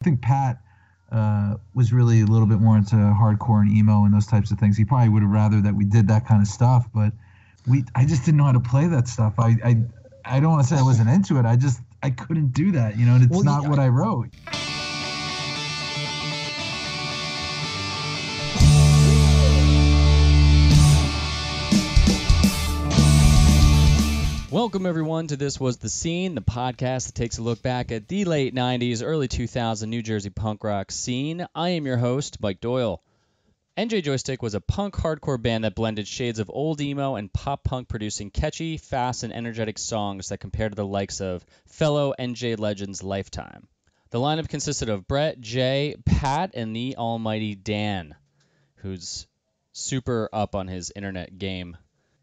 I think Pat was really a little bit more into hardcore and emo and those types of things. He probably would have rather that we did that kind of stuff, but I just didn't know how to play that stuff. I don't want to say I wasn't into it. I couldn't do that, and it's not what I wrote. Welcome, everyone, to This Was the Scene, the podcast that takes a look back at the late 90s, early 2000s New Jersey punk rock scene. I am your host, Mike Doyle. NJ Joystick was a punk hardcore band that blended shades of old emo and pop punk, producing catchy, fast, and energetic songs that compared to the likes of fellow NJ legends Lifetime. The lineup consisted of Brett, Jay, Pat, and the almighty Dan, who's super up on his internet game.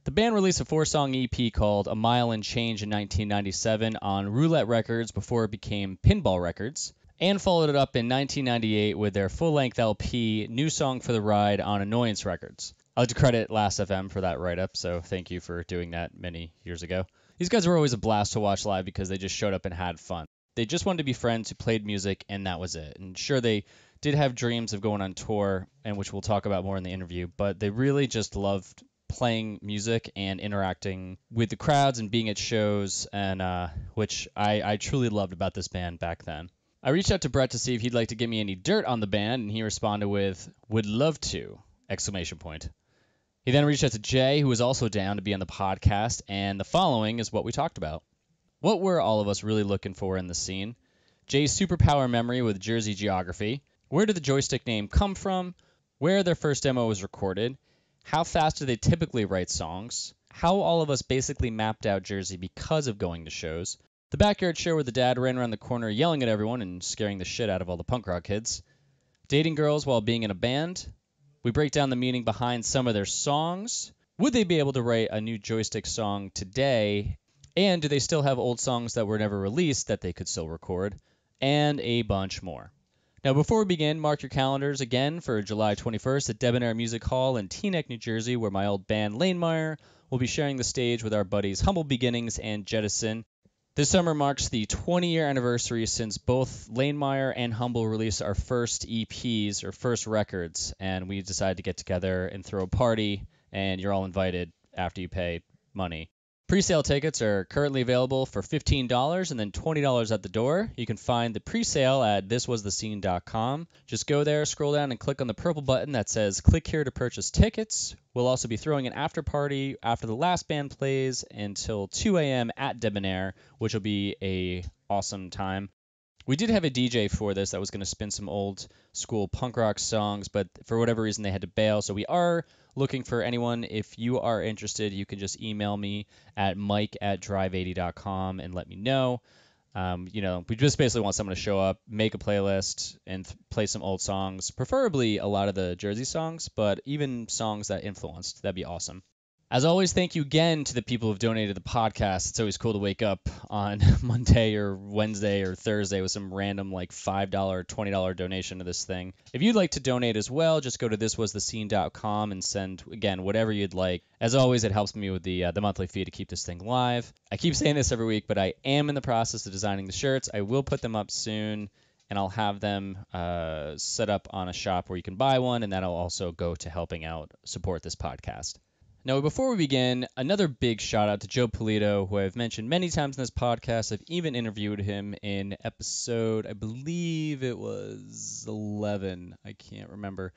The band released a 4-song EP called A Mile and Change in 1997 on Roulette Records before it became Pinball Records, and followed it up in 1998 with their full-length LP, New Song for the Ride, on Annoyance Records. I'd like to credit Last.fm for that write-up, so thank you for doing that many years ago. These guys were always a blast to watch live because they just showed up and had fun. They just wanted to be friends who played music, and that was it. And sure, they did have dreams of going on tour, and which we'll talk about more in the interview, but they really just loved playing music and interacting with the crowds and being at shows, and which I truly loved about this band back then. I reached out to Brett to see if he'd like to give me any dirt on the band, and he responded with, "Would love to!" exclamation point. He then reached out to Jay, who was also down to be on the podcast, and the following is what we talked about. What were all of us really looking for in the scene? Jay's superpower memory with Jersey geography. Where did the Joystick name come from? Where their first demo was recorded? How fast do they typically write songs? How all of us basically mapped out Jersey because of going to shows? The backyard show where the dad ran around the corner yelling at everyone and scaring the shit out of all the punk rock kids. Dating girls while being in a band. We break down the meaning behind some of their songs. Would they be able to write a new Joystick song today? And do they still have old songs that were never released that they could still record? And a bunch more. Now, before we begin, mark your calendars again for July 21st at Debonair Music Hall in Teaneck, New Jersey, where my old band Lanemeyer will be sharing the stage with our buddies Humble Beginnings and Jettison. This summer marks the 20-year anniversary since both Lanemeyer and Humble released our first EPs, or first records, and we decided to get together and throw a party, and you're all invited after you pay money. Pre-sale tickets are currently available for $15 and then $20 at the door. You can find the pre-sale at thiswasthescene.com. Just go there, scroll down, and click on the purple button that says "Click here to purchase tickets." We'll also be throwing an after party after the last band plays until 2 a.m. at Debonair, which will be a awesome time. We did have a DJ for this that was going to spin some old school punk rock songs, but for whatever reason they had to bail. So we are looking for anyone. If you are interested, you can just email me at mike@drive80.com and let me know. We just basically want someone to show up, make a playlist, and play some old songs, preferably a lot of the Jersey songs, but even songs that influenced. That'd be awesome. As always, thank you again to the people who've donated to the podcast. It's always cool to wake up on Monday or Wednesday or Thursday with some random $5, $20 donation to this thing. If you'd like to donate as well, just go to thiswasthescene.com and send, again, whatever you'd like. As always, it helps me with the monthly fee to keep this thing live. I keep saying this every week, but I am in the process of designing the shirts. I will put them up soon, and I'll have them set up on a shop where you can buy one, and that'll also go to helping out support this podcast. Now, before we begin, another big shout out to Joe Polito, who I've mentioned many times in this podcast. I've even interviewed him in episode, I believe it was 11. I can't remember.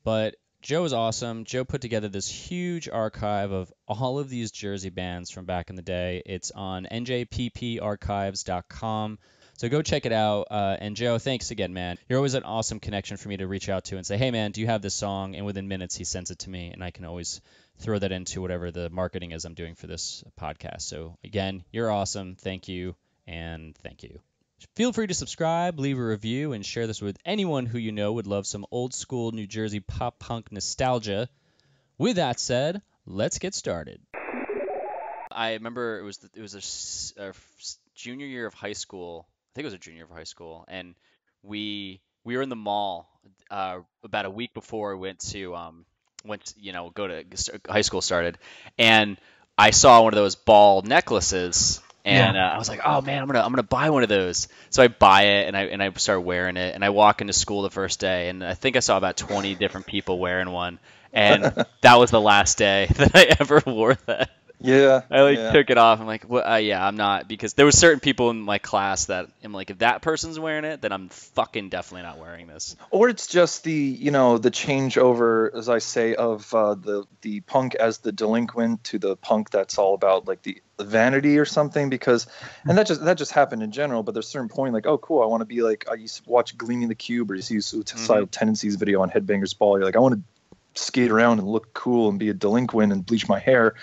But Joe is awesome. Joe put together this huge archive of all of these Jersey bands from back in the day. It's on njpparchives.com. So go check it out. And Joe, thanks again, man. You're always an awesome connection for me to reach out to and say, hey, man, do you have this song? And within minutes, he sends it to me, and I can always throw that into whatever the marketing is I'm doing for this podcast. So again, you're awesome. Thank you, and thank you. Feel free to subscribe, leave a review, and share this with anyone who you know would love some old school New Jersey pop punk nostalgia. With that said, let's get started. I remember it was a junior year of high school. I think it was a junior year of high school, and we were in the mall about a week before we went to high school started, and I saw one of those ball necklaces And I was like, oh man, I'm gonna buy one of those. So I buy it and I start wearing it, and I walk into school the first day, and I think I saw about 20 different people wearing one, and that was the last day that I ever wore that. Yeah. I took it off. I'm like, well, yeah, I'm not, because there were certain people in my class that I'm like, if that person's wearing it, then I'm fucking definitely not wearing this. Or it's just the changeover, as I say, of the punk as the delinquent to the punk that's all about like the vanity or something, because, and that just happened in general, but there's a certain point like, oh cool, I want to be like, I used to watch Gleaming the Cube or you see Suicidal Tendencies video on Headbangers Ball. You're like, I want to skate around and look cool and be a delinquent and bleach my hair.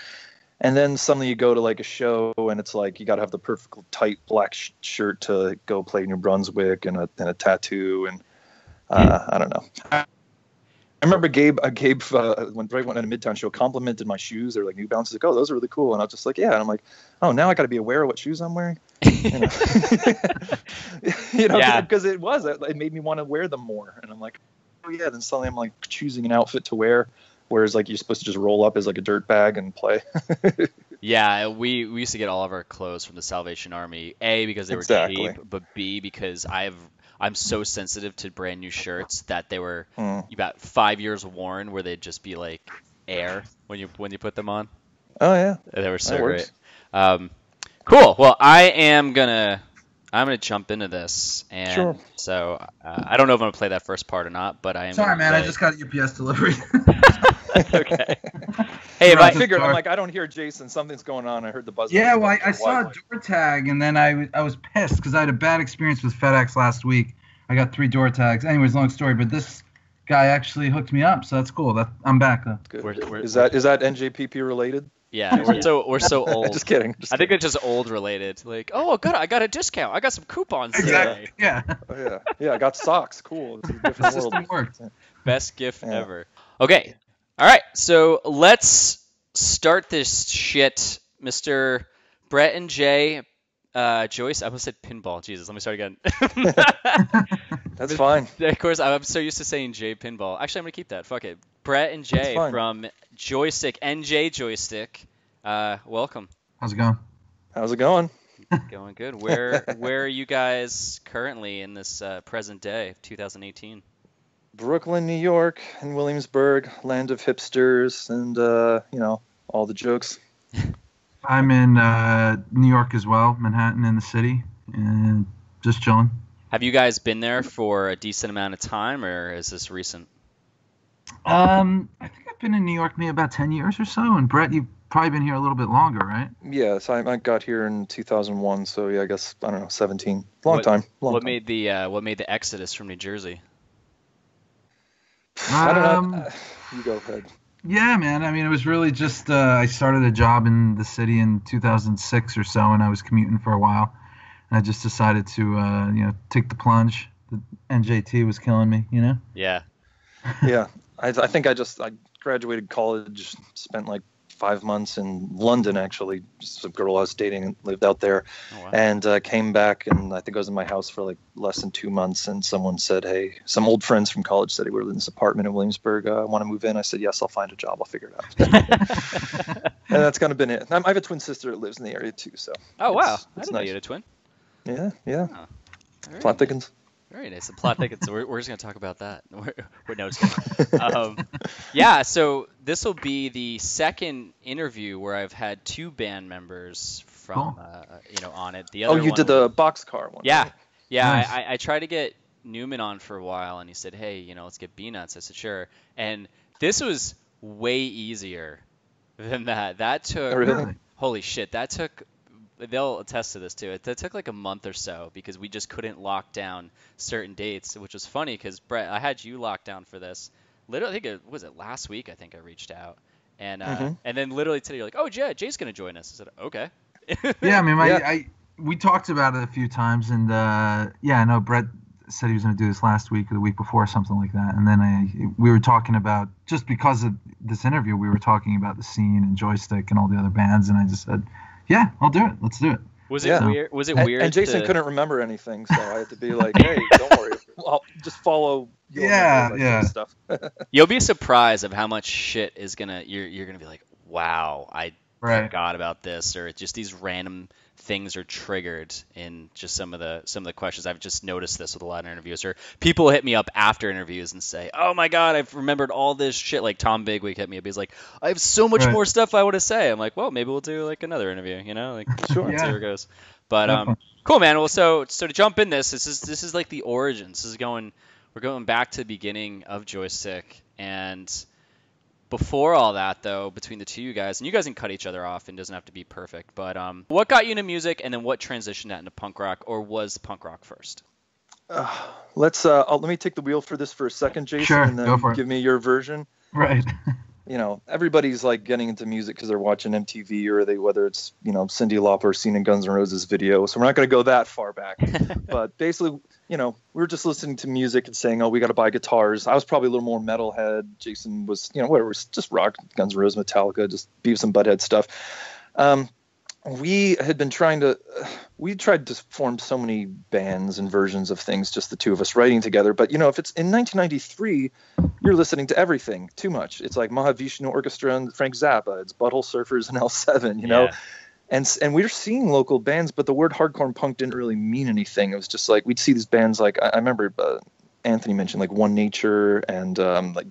And then suddenly you go to like a show and it's like you got to have the perfect tight black shirt to go play New Brunswick and a tattoo and I don't know. I remember Gabe when right when at a Midtown show complimented my shoes. They're like New Balances. Like, oh, those are really cool. And I was just like, yeah. And I'm like, oh, now I got to be aware of what shoes I'm wearing. Because it made me want to wear them more. And I'm like, oh yeah. Then suddenly I'm like choosing an outfit to wear. Whereas like you're supposed to just roll up as like a dirt bag and play. Yeah, we used to get all of our clothes from the Salvation Army. A, because they were cheap, but B, because I'm so sensitive to brand new shirts that they were about 5 years worn, where they'd just be like air when you put them on. Oh yeah, they were so great. Cool. Well, I'm gonna jump into this, and sure. So I don't know if I'm gonna play that first part or not, but I am. Sorry, man, I just got a UPS delivery. Okay. Hey, I figured, I'm like, I don't hear Jason. Something's going on. I heard the buzz. Yeah, well, I saw a door tag, and then I was pissed because I had a bad experience with FedEx last week. I got 3 door tags. Anyways, long story, but this guy actually hooked me up, so that's cool. I'm back though. Good. Is that NJPP related? Yeah, we're so old. Just kidding. I think it's just old related. Like, oh, good, I got a discount. I got some coupons today. Yeah. Oh, yeah. I got socks. Cool. It's a different world. System worked. Best gift ever. Okay. All right. So let's start this shit, Mr. Brett and Jay. Joyce, I almost said pinball. Jesus, let me start again. That's fine. Of course, I'm so used to saying Jay Pinball. Actually, I'm going to keep that. Fuck it. Brett and Jay from Joystick, NJ Joystick. Welcome. How's it going? How's it going? Going good. Where are you guys currently in this present day, 2018? Brooklyn, New York, and Williamsburg, land of hipsters, and all the jokes. I'm in New York as well, Manhattan in the city, and just chilling. Have you guys been there for a decent amount of time, or is this recent? I think I've been in New York maybe about 10 years or so, and Brett, you've probably been here a little bit longer, right? Yes, I got here in 2001, so yeah, I guess, I don't know, 17. Long time. What made the exodus from New Jersey? I don't know. You go ahead. Yeah, man. I mean, it was really just I started a job in the city in 2006 or so, and I was commuting for a while. And I just decided to, take the plunge. The NJT was killing me, Yeah. Yeah. I think I graduated college, spent like 5 months in London, actually. Just a girl I was dating and lived out there. Oh, wow. And came back, and I think I was in my house for like less than 2 months, and someone said, hey, some old friends from college said, hey, we're in this apartment in Williamsburg. I want to move in. I said, yes, I'll find a job. I'll figure it out. And that's kind of been it. I have a twin sister that lives in the area too, so. Oh, wow. I didn't know nice. you had a twin. Yeah. Oh, Plot thickens. Very nice. The plot thickens. We're just going to talk about that. No, just kidding. Yeah, so this will be the second interview where I've had 2 band members from, on it. The other you did the boxcar one. Yeah. Right? Yeah, Nice. I tried to get Newman on for a while, and he said, hey, let's get B-Nuts. I said, sure. And this was way easier than that. That took... Oh, really? Holy shit, that took... They'll attest to this too. It took like a month or so because we just couldn't lock down certain dates, which was funny because Brett, I had you locked down for this. Literally, I think it was last week. I think I reached out, and and then literally today you're like, oh yeah, Jay's gonna join us. I said, okay. Yeah, I mean, we talked about it a few times, and I know Brett said he was gonna do this last week or the week before, something like that. And then we were talking about, just because of this interview, we were talking about the scene and Joystick and all the other bands, and I just said, yeah, I'll do it. Let's do it. Was it weird? Was it weird? And Jason couldn't remember anything, so I had to be like, "Hey, don't worry, I'll just follow." Stuff. You'll be surprised of how much shit is you're gonna be like, "Wow, I forgot about this," or just these random things are triggered in just some of the questions. I've just noticed this with a lot of interviews, or people hit me up after interviews and say, "Oh my God, I've remembered all this shit." Like Tom Bigwig hit me up. He's like, "I have so much more stuff I want to say." I'm like, "Well, maybe we'll do like another interview, you know, like sure, see where it goes." But cool, man. Well, so to jump in this is like the origins. We're going back to the beginning of Joystick, and before all that, though, between the two of you guys, and you guys can cut each other off, and it doesn't have to be perfect, but what got you into music, and then what transitioned that into punk rock, or was punk rock first? Let me take the wheel for this for a second, Jason, sure, and then give me your version. Right. You know, everybody's like getting into music because they're watching MTV, or whether it's, you know, Cyndi Lauper seen in Guns N' Roses video. So we're not going to go that far back. But basically, you know, we were just listening to music and saying, oh, we got to buy guitars. I was probably a little more metalhead. Jason was, you know, whatever, just rock, Guns N' Roses, Metallica, just Beavis and Butthead stuff. We tried to form so many bands and versions of things, just the two of us writing together. But, you know, if it's in 1993, you're listening to everything too much. It's like Mahavishnu Orchestra and Frank Zappa. It's Butthole Surfers and L7, you know. And we were seeing local bands, but the word hardcore and punk didn't really mean anything. It was just like we'd see these bands like I remember Anthony mentioned like One Nature and like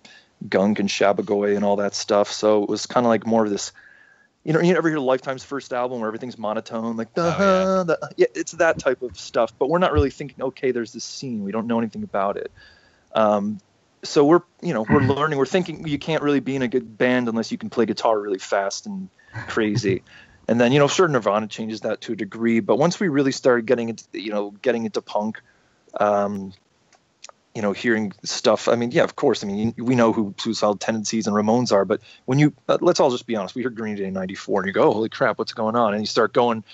Gunk and Shabagoy and all that stuff. So it was kind of like more of this. You know, you ever hear Lifetime's first album where everything's monotone, like it's that type of stuff. But we're not really thinking, okay, there's this scene. We don't know anything about it. So we're learning. We're thinking you can't really be in a good band unless you can play guitar really fast and crazy. And then, you know, sure, Nirvana changes that to a degree. But once we really started getting into punk, you know, hearing stuff. I mean, yeah, of course. I mean, we know who Suicidal Tendencies and Ramones are, but when you let's all just be honest, we heard Green Day in '94, and you go, "Oh, holy crap, what's going on?" And you start going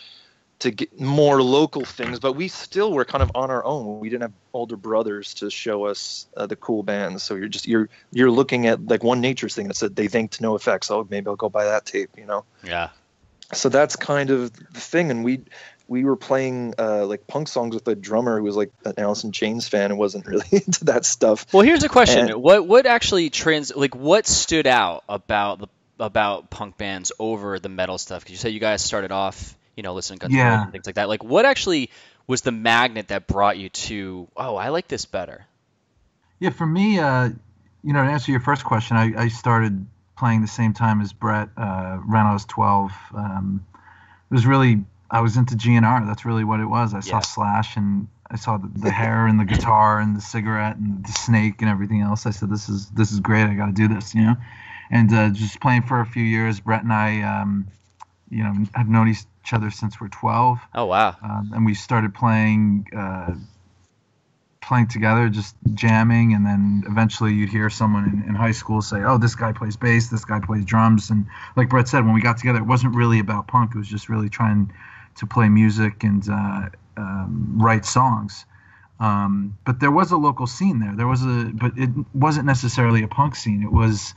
to get more local things, but we still were kind of on our own. We didn't have older brothers to show us the cool bands, so you're looking at like One Nature's thing that said they thanked No Effects. Oh, maybe I'll go buy that tape, you know? Yeah. So that's kind of the thing, and we were playing like punk songs with a drummer who was like an Alice in Chains fan and wasn't really into that stuff. Well, here's a question: what actually what stood out about punk bands over the metal stuff? Because you said you guys started off, you know, listening to Guns N' Roses and things like that. Like, what actually was the magnet that brought you to? Oh, I like this better. Yeah, for me, you know, to answer your first question, I started playing the same time as Brett. Around I was 12. It was really. I was into GNR. That's really what it was. I saw Slash, and I saw the hair and the guitar and the cigarette and the snake and everything else. I said, this is great. I got to do this, you know. And just playing for a few years, Brett and I, you know, have known each other since we're 12. Oh wow! And we started playing together, just jamming, and then eventually you'd hear someone in high school say, oh, this guy plays bass, this guy plays drums. And like Brett said, when we got together, it wasn't really about punk. It was just really trying to play music and write songs. But there was a local scene there. But it wasn't necessarily a punk scene. It was,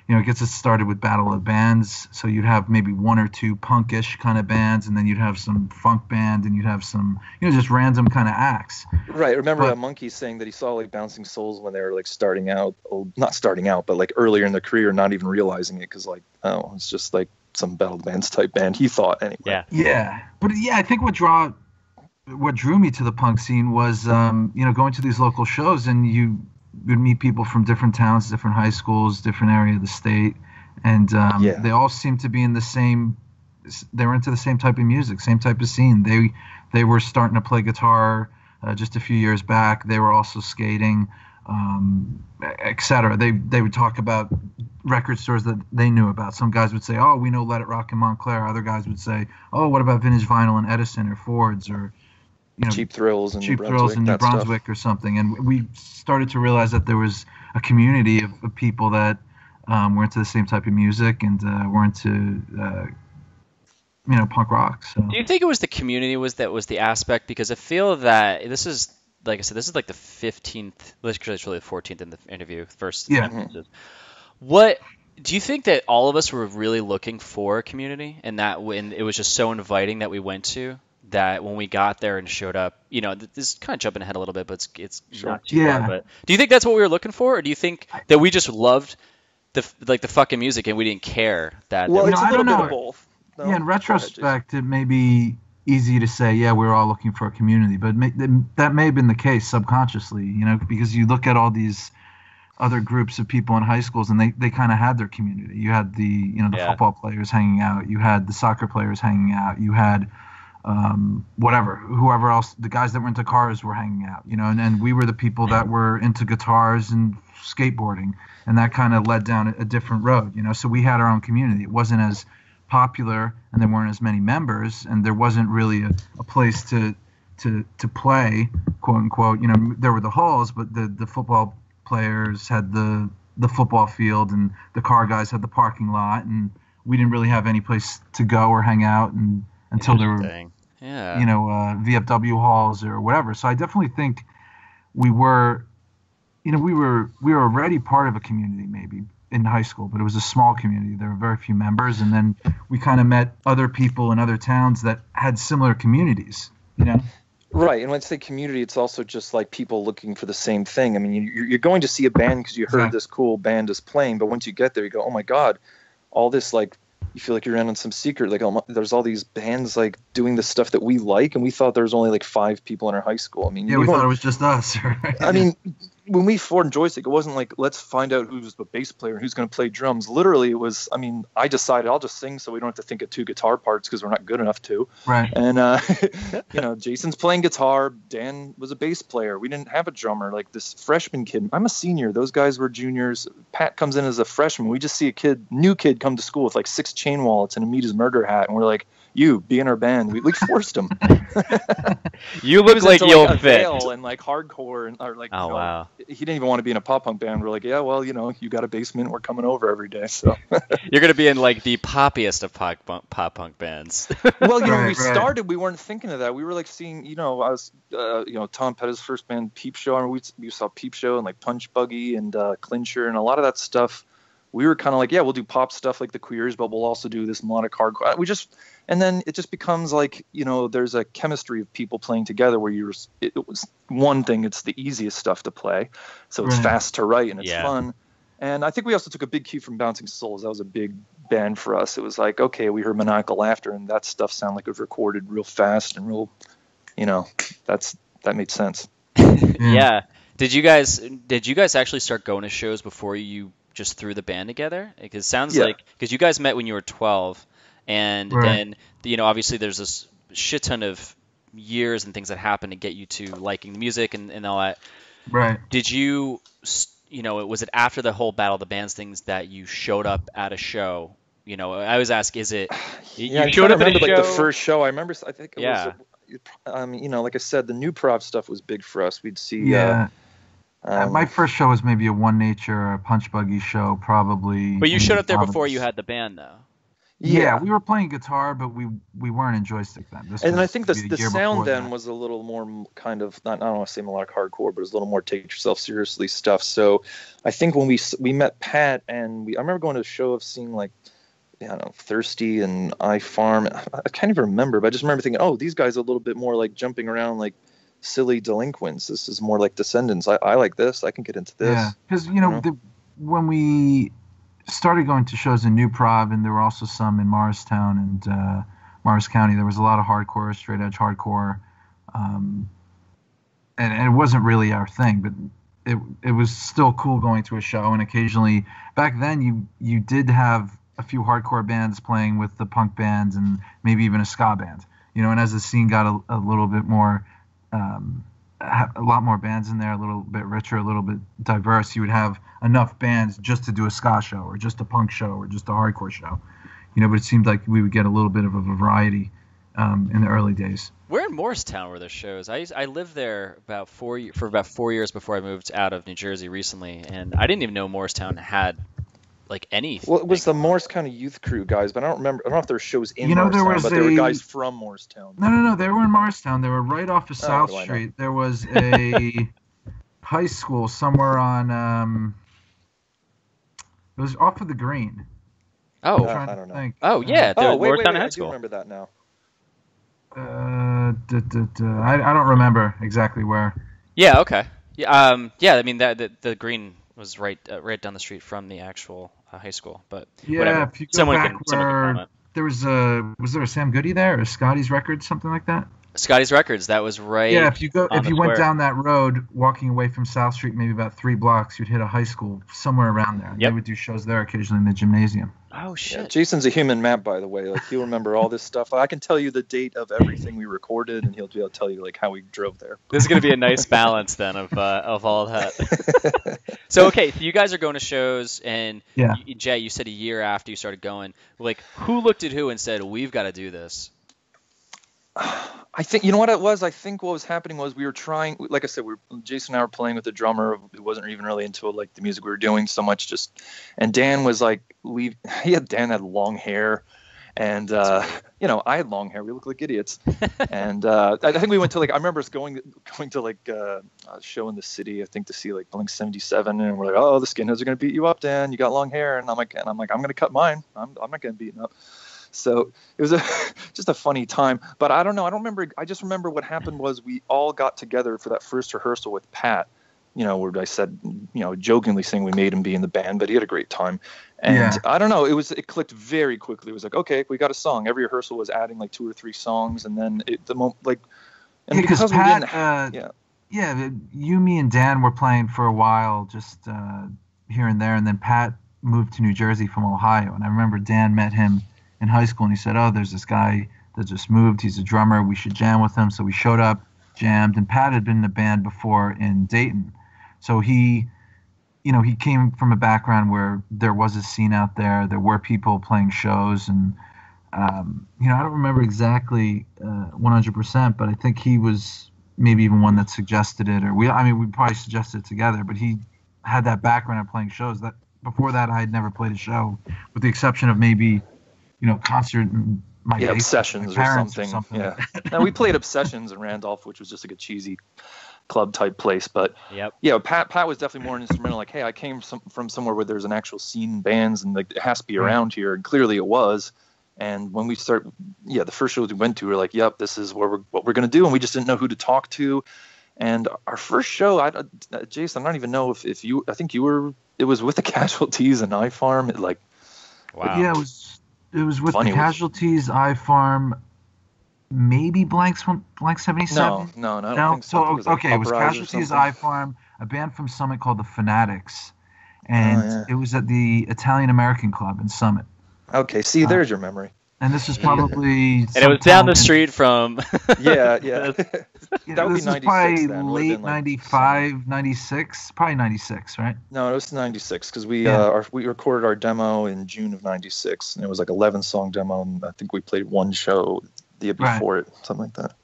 you know, it gets us started with Battle of Bands. So you'd have maybe one or two punkish kind of bands, and then you'd have some funk band, and you'd have some, you know, just random kind of acts. Right. Remember Monkey saying that he saw like Bouncing Souls when they were like starting out, not starting out, but like earlier in their career, not even realizing it because like, oh, it's just like some Battle of Bands type band. He thought anyway. Yeah. But yeah, I think what drew me to the punk scene was, you know, going to these local shows, and you would meet people from different towns, different high schools, different area of the state, and they all seemed to be in the same. They were into the same type of music, same type of scene. They were starting to play guitar just a few years back. They were also skating, etc. They would talk about record stores that they knew about. Some guys would say, "Oh, we know Let It Rock in Montclair." Other guys would say, "Oh, what about Vintage Vinyl in Edison or Ford's or, you know, Cheap Thrills in New Brunswick or something?" And we started to realize that there was a community of people that were into the same type of music and were into you know, punk rock. So. Do you think it was the community that was the aspect? Because I feel that this is, like I said, this is like the 15th. Actually, it's really the 14th in the interview. First. Yeah. What do you think that all of us were really looking for a community, and that when it was just so inviting that we went to, that when we got there and showed up, you know, this is kind of jumping ahead a little bit, but it's not too far. But do you think that's what we were looking for, or do you think that we just loved the fucking music and we didn't care that? Well, it's a little bit of both. No, yeah, in retrospect, it maybe easy to say, yeah, we're all looking for a community, but that may have been the case subconsciously, because you look at all these other groups of people in high schools, and they kind of had their community. You had the football players hanging out, you had the soccer players hanging out, you had whoever else, the guys that were into cars were hanging out, and we were the people that were into guitars and skateboarding, and that kind of led down a different road, so we had our own community. It wasn't as popular, and there weren't as many members, and there wasn't really a place to play, quote unquote. There were the halls, but the football players had the football field, and the car guys had the parking lot, and we didn't really have any place to go or hang out until there were VFW halls or whatever. So I definitely think we were already part of a community maybe in high school, but it was a small community. There were very few members, and then we kind of met other people in other towns that had similar communities, Right, and when I say community, it's also just like people looking for the same thing. I mean, you're going to see a band because you heard this cool band is playing, but once you get there, you go, oh my God, all this, like, you feel like you're in on some secret. Like, there's all these bands like doing the stuff that we like, and we thought there was only like 5 people in our high school. I mean, we thought it was just us. Right? I mean, when we formed Joystick, it wasn't like, let's find out who's the bass player and who's going to play drums. Literally, it was, I mean, I decided I'll just sing so we don't have to think of 2 guitar parts because we're not good enough to. Right. And, Jason's playing guitar. Dan was a bass player. We didn't have a drummer. Like this freshman kid, I'm a senior. Those guys were juniors. Pat comes in as a freshman. We just see a new kid come to school with like 6 chain wallets and a Meet His Murder hat. And we're like, you be in our band. We forced him. You look like you'll fit. And like hardcore or like, wow. He didn't even want to be in a pop punk band. We're like, yeah, well, you got a basement. We're coming over every day. So you're going to be in like the poppiest of pop punk bands. Well, when we started, we weren't thinking of that. We were like seeing, I was, Tom Petta's first band, Peep Show. I mean, we saw Peep Show and like Punch Buggy and Clincher and a lot of that stuff. We were kind of like, yeah, we'll do pop stuff like the Queers, but we'll also do this melodic hardcore. And then it just becomes like, there's a chemistry of people playing together where it was one thing, it's the easiest stuff to play. So it's fast to write and it's fun. And I think we also took a big cue from Bouncing Souls. That was a big band for us. It was like, okay, we heard Maniacal Laughter and that stuff sounded like it was recorded real fast and real, that made sense. Yeah. Did you guys actually start going to shows before you just threw the band together? Because it sounds like, because you guys met when you were 12, and then obviously there's this shit ton of years and things that happen to get you to liking the music and all that. Right. Did you was it after the whole Battle of the Bands things that you showed up at a show? I always ask, is it you showed up at a show? Like the first show I remember, I think it was like I said, the new prov stuff was big for us. We'd see my first show was maybe a One Nature or a Punch Buggy show, probably. But you showed up there before you had the band, though. Yeah, we were playing guitar, but we weren't in Joystick then. And I think the sound then was a little more kind of, I don't want to say melodic hardcore, but it was a little more take yourself seriously stuff. So I think when we met Pat, and I remember going to a show of seeing like, Thirsty and I Farm. I can't even remember, but I just remember thinking, oh, these guys are a little bit more like jumping around like silly delinquents. This is more like Descendants. I like this. I can get into this. Yeah, because when we started going to shows in New Prov, and there were also some in Morristown and Morris County, there was a lot of hardcore, straight edge hardcore, and it wasn't really our thing, but it was still cool going to a show. And occasionally back then you did have a few hardcore bands playing with the punk bands and maybe even a ska band, and as the scene got a little bit more a lot more bands in there, a little bit richer, a little bit diverse, you would have enough bands just to do a ska show or just a punk show or just a hardcore show, but it seemed like we would get a little bit of a variety in the early days. Where in Moorestown were the shows? I lived there for about 4 years before I moved out of New Jersey recently, and I didn't even know Moorestown had like anything. Well, it was the Morse County Youth Crew guys, but I don't know if there were shows in Morristown, but there were guys from Morristown. No, they were in Morristown. They were right off of South Street. There was a high school somewhere on it was off of the Green. Oh, I don't know. Think. Oh yeah, wait, High I School. do remember that now. I don't remember exactly where. Yeah, okay. Yeah, I mean the Green was right down the street from the actual high school, but yeah, whatever. If you go someone back can comment. there was there a Sam Goody there or Scotty's Records, something like that? Scotty's Records. That was right. Yeah, if you went square. down that road, walking away from South Street, maybe about 3 blocks, you'd hit a high school somewhere around there. Yep. They would do shows there occasionally in the gymnasium. Oh shit! Yeah, Jason's a human map, by the way. Like, he'll remember all this stuff. I can tell you the date of everything we recorded, and he'll be able to tell you like how we drove there. This is gonna be a nice balance then of all that. So okay, so you guys are going to shows, and Yeah. Jay, you said a year after you started going. Like, who looked at who and said, "We've got to do this"? I think, you know what it was? I think what was happening was we were trying, like I said, Jason and I were playing with the drummer who wasn't even really into like the music we were doing so much, and Dan was like, Dan had long hair, and I had long hair. We looked like idiots, and I think we went to I remember us going to a show in the city, I think, to see like Blink 77, and we're like, oh, the Skinheads are gonna beat you up, Dan. You got long hair, and I'm like, I'm gonna cut mine. I'm not getting beaten up. So it was just a funny time, but I don't know. I don't remember. I just remember what happened was we all got together for that first rehearsal with Pat, where I said, jokingly saying we made him be in the band, but he had a great time. And Yeah. I don't know, it clicked very quickly. It was like, okay, we got a song. Every rehearsal was adding like 2 or 3 songs. And then Because Pat, you, me, and Dan were playing for a while, just here and there, and then Pat moved to New Jersey from Ohio, and I remember Dan met him in high school, and he said, "Oh, there's this guy that just moved. He's a drummer. We should jam with him." So we showed up, jammed, and Pat had been in a band before in Dayton, so he came from a background where there was a scene out there. There were people playing shows, and I don't remember exactly 100%, but I think he was maybe even one that suggested it, or we probably suggested it together. But he had that background of playing shows. That before that, I had never played a show, with the exception of maybe concert in my Obsessions my or parents something. Like Now we played Obsessions in Randolph, which was just like a cheesy club type place, but Yep. Pat was definitely more instrumental. Like, hey, I came from somewhere where there's an actual scene in bands, and like it has to be around here, and clearly it was. And when we the first shows we went to, we were like, yep, this is what we're gonna do, and we just didn't know who to talk to. And our first show, Jason, I don't even know if you, I think it was with the Casualties and iFarm. Wow. Yeah, it was with Funny, the Casualties, iFarm, maybe Blank 77. No, I don't think so. So it was Casualties, iFarm, a band from Summit called the Fanatics, and it was at the Italian American Club in Summit. Okay, see, there's your memory. And this was probably And it was down the street from. Yeah. That would be was 96 probably then, would've late been like 95, 96, probably 96, right? No, it was 96 because we Yeah. we recorded our demo in June of 96, and it was like 11-song demo, and I think we played one show the year before it, something like that.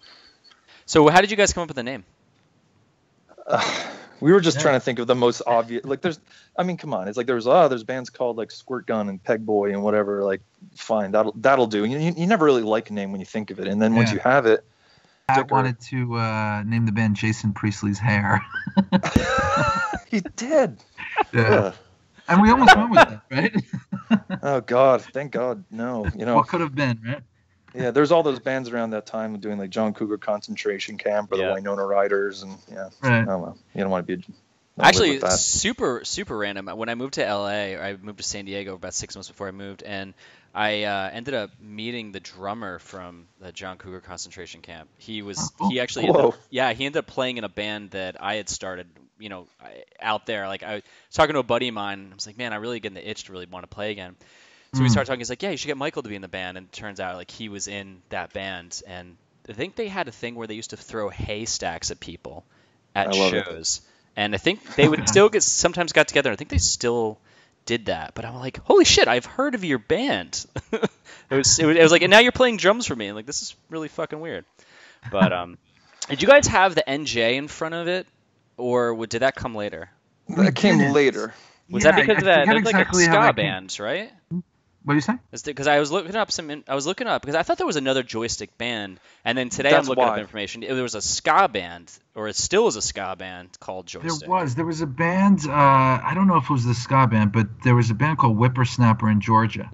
So how did you guys come up with the name? We were just trying to think of the most obvious. Like, come on, it's like there's bands called like Squirt Gun and Peg Boy and whatever. Like, fine, that'll do. You never really like a name when you think of it, and then once you have it. I wanted to name the band Jason Priestley's Hair. He did. Yeah. And we almost went with that, right? Oh God, thank God, no. What could have been, right? Yeah, there's all those bands around that time doing like John Cougar concentration camp or the Winona Riders, and Right. I don't know. You don't want to be. Actually, super random. When I moved to LA, I moved to San Diego about 6 months before I moved, and I ended up meeting the drummer from the John Cougar concentration camp. He actually ended up playing in a band that I had started, out there. Like, I was talking to a buddy of mine, and I was like, man, I really getting the itch to really want to play again. So we started talking. He's like, yeah, you should get Michael to be in the band. And it turns out like he was in that band, and I think they had a thing where they used to throw haystacks at people at shows. And I think they would sometimes got together. I think they still did that. But I'm like, holy shit, I've heard of your band. it was like, and now you're playing drums for me. And like, this is really fucking weird. But did you guys have the NJ in front of it, or did that come later? That came later. Was that because of that? There's exactly like a ska band, right? What do you say? Because I was looking up because I thought there was another Joystick band, and then today I'm looking up information. There was a ska band, or it still is a ska band called Joystick. There was a band. I don't know if it was the ska band, but there was a band called Whippersnapper in Georgia.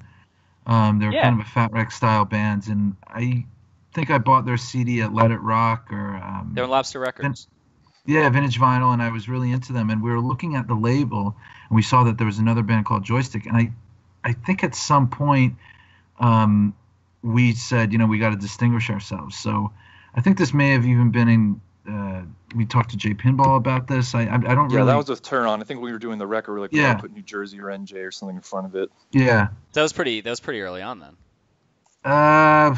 They were kind of a Fat Wreck style band, and I think I bought their CD at Let It Rock or. They're on Lobster Records. Vintage vinyl, and I was really into them. And we were looking at the label, and we saw that there was another band called Joystick, and I think at some point we said, we got to distinguish ourselves. So I think this may have even been in. We talked to Jay Pinball about this. I don't really. Yeah, that was with Turn On. I think when we were doing the record, we were like, we Yeah. gotta put New Jersey or NJ or something in front of it. Yeah. That was pretty early on then. Yeah,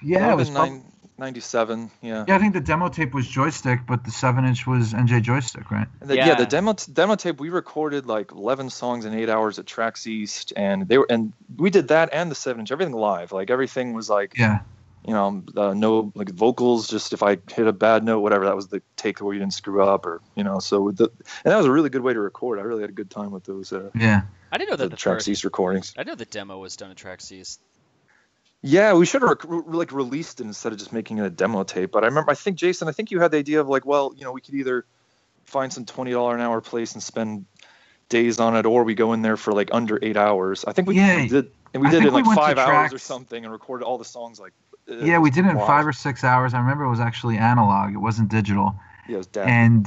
That it was was 97. Yeah. Yeah, I think the demo tape was Joystick, but the 7-inch was NJ Joystick, right? And the demo tape, we recorded like 11 songs in 8 hours at Tracks East, and we did that and the 7-inch, everything live. Like everything was like, no like vocals, just if I hit a bad note, whatever, that was the take where you didn't screw up, or so and that was a really good way to record. I really had a good time with those. I didn't know that the Tracks East recordings. I know the demo was done at Tracks East. Yeah, we should have released it instead of just making it a demo tape. But I think Jason, you had the idea of like, well, we could either find some $20 an hour place and spend days on it, or we go in there for like under 8 hours. I think we did, and we did it in like 5 hours or something, and recorded all the songs like. Yeah, we did it in 5 or 6 hours. I remember it was actually analog; it wasn't digital. Yeah, it was dead. And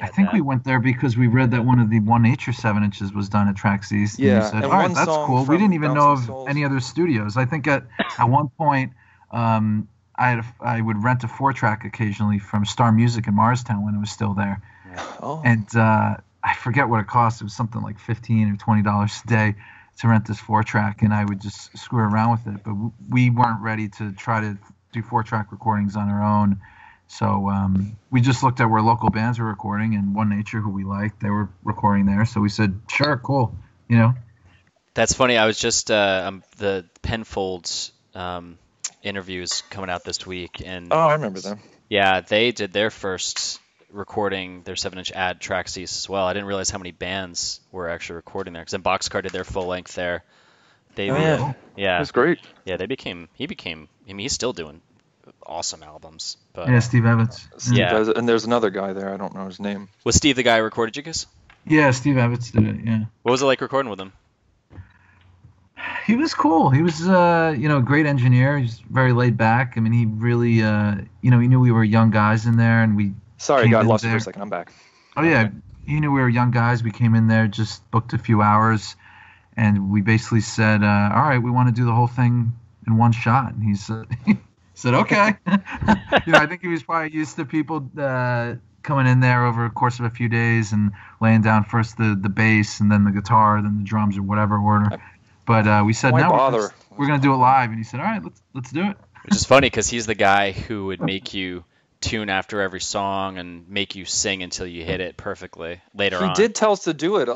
I think we went there because we read that one of the One Nature 7-inches was done at Tracks East. Yeah, and we said, all right, that's cool. We didn't even know of any other studios. I think at one point, I would rent a 4-track occasionally from Star Music in Moorestown when it was still there. Oh. And I forget what it cost. It was something like $15 or $20 a day to rent this 4-track, and I would just screw around with it. But we weren't ready to try to do 4-track recordings on our own. So we just looked at where local bands were recording, and One Nature, who we liked, they were recording there. So we said, sure, cool, That's funny. I was just the Penfolds interviews coming out this week, and I remember them. Yeah, they did their first recording, their 7-inch ad Tracks East as well. I didn't realize how many bands were actually recording there, because then Boxcar did their full length there. Yeah, that's great. Yeah, he's still doing awesome albums. But yeah, Steve Evans. And there's another guy there. I don't know his name. Was Steve the guy who recorded you guys? Yeah, Steve Evans did it. Yeah. What was it like recording with him? He was cool. He was, a great engineer. He's very laid back. I mean, he really, he knew we were young guys in there, and we. Sorry, God, lost you for a second. I'm back. Oh yeah, he knew we were young guys. We came in there, just booked a few hours, and we basically said, all right, we want to do the whole thing in one shot. And he said, okay. I think he was probably used to people coming in there over a course of a few days and laying down first the bass and then the guitar, then the drums, or whatever order. But we said, no, we're going to do it live. And he said, all right, let's do it. Which is funny because he's the guy who would make you tune after every song and make you sing until you hit it perfectly later on. He did tell us to do it,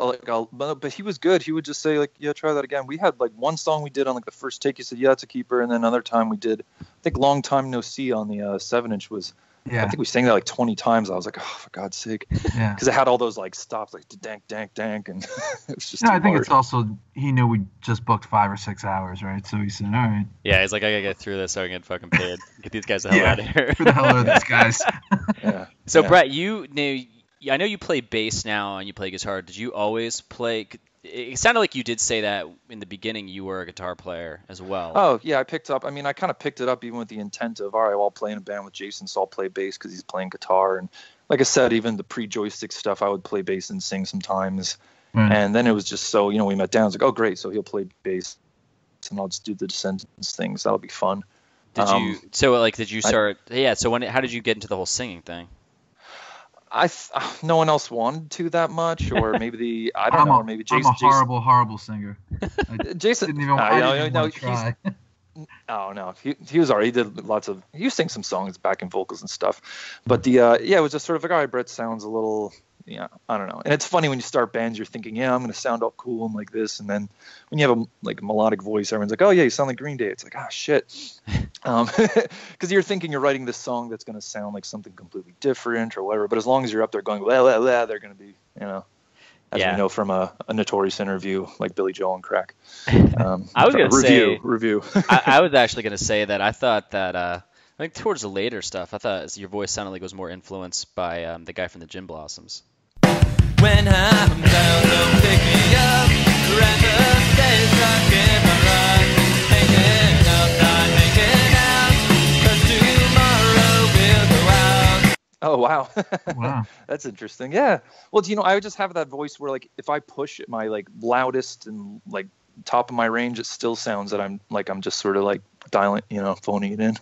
but he was good. He would just say, like, yeah, try that again. We had like one song we did on like the first take. He said, yeah, it's a keeper. And then another time we did, I think Long Time No See on the 7-inch was, I think we sang that like 20 times. I was like, oh, for God's sake. Yeah. Because it had all those like stops, like dank, dank, dank. And it was just I think it's also, he knew we just booked 5 or 6 hours, right? So he said, all right. Yeah, he's like, I got to get through this so I can get fucking paid. Get these guys the hell out of here. Who the hell are these guys? Yeah. So, Brett, I know you play bass now and you play guitar. Did you always play? It sounded like you did say that in the beginning you were a guitar player as well. Oh, yeah, I kind of picked it up even with the intent of, all right, well, I'll play in a band with Jason, so I'll play bass because he's playing guitar. And like I said, even the pre-joystick stuff, I would play bass and sing sometimes. Right. And then it was just so, we met down. I was like, oh, great, so he'll play bass and I'll just do the Descendants things. That'll be fun. How did you get into the whole singing thing? No one else wanted to that much, or maybe I don't know, or maybe Jason. I'm a horrible singer. Jason didn't even want to try. Oh no, he was already. He did he used to sing some songs, backing vocals and stuff. But it was just sort of like, all right, Brett sounds a little, I don't know. And it's funny when you start bands, you're thinking, I'm going to sound all cool and like this, and then when you have a melodic voice, everyone's like, oh yeah, you sound like Green Day. It's like, ah, shit. Because you're thinking you're writing this song that's going to sound like something completely different or whatever. But as long as you're up there going, well, they're going to be, as we know from a Notorious interview, like Billy Joel and Crack. I was going to say review. I was actually going to say that I thought that I think towards the later stuff, I thought your voice sounded like it was more influenced by the guy from the Gin Blossoms. When I'm down, don't pick me up. Rather stay stuck in my rut. Hanging up, not hanging out. 'Cause tomorrow we'll go out. Oh, wow. Wow. That's interesting. Yeah. Well, I would just have that voice where, like, if I push my, like, loudest and, like, top of my range, it still sounds that I'm just sort of like dialing, phoning it in.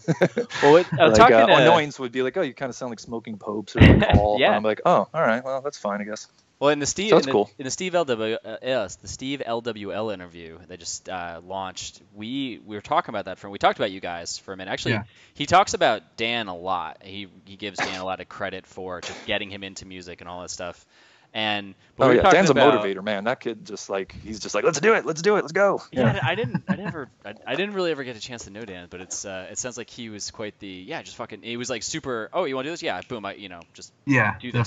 Well, like annoyance would be like, oh, you kind of sound like Smoking Popes or like Paul. Yeah. And I'm like, oh, all right, well, that's fine, I guess. Well, in the Steve, So that's cool. in the Steve LWL interview they just launched, we were talking about that. We talked about you guys for a minute. Actually, he talks about Dan a lot. He gives Dan a lot of credit for just getting him into music and all that stuff. And Dan's a motivator, man. That kid he's just like, let's do it, let's go. Yeah, I didn't really ever get a chance to know Dan, but it sounds like he was quite the just fucking. He was like super. Oh, you want to do this? Yeah, boom. Just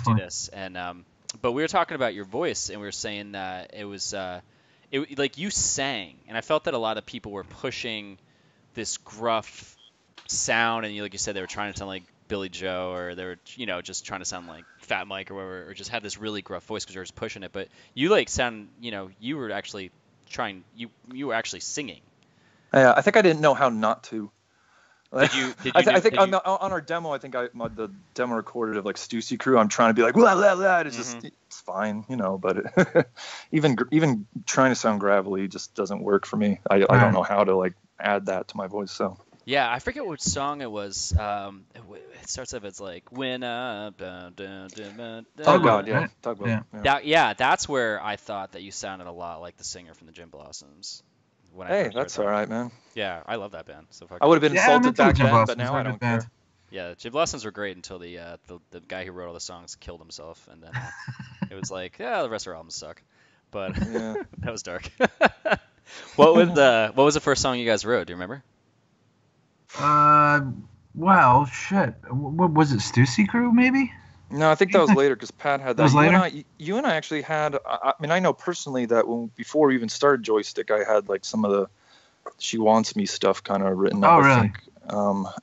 do this. And but we were talking about your voice, and we were saying that it was like you sang, and I felt that a lot of people were pushing this gruff sound, and like you said, they were trying to sound like Billy Joe, or they were just trying to sound like Fat Mike or whatever, or just have this really gruff voice because you were just pushing it. But you you were actually trying, you were actually singing. Yeah, I think I didn't know how not to. I think on our demo, I think the demo recorded of like Stussy Crew, I'm trying to be like, blah, blah, blah. It's just, it's fine, but even trying to sound gravelly just doesn't work for me. I don't know how to like add that to my voice. So. Yeah, I forget which song it was. It starts off, it's like, when up, down, Oh God, yeah. Tugboat. Yeah, that's where I thought that you sounded a lot like the singer from the Gin Blossoms. Hey, that's all right, man. Yeah, I love that band. So I would have been insulted back then, but now I don't care. Yeah, Gin Blossoms were great until the guy who wrote all the songs killed himself, and then it was like, yeah, the rest of our albums suck. But that was dark. What was the first song you guys wrote? Do you remember? Well, shit. What was it? Stussy Crew, maybe? No, I think that was later because Pat had that. That was later? You and I actually had. I mean, I know personally that before we even started Joystick, I had like some of the "She Wants Me" stuff kind of written up. Oh, really? I think.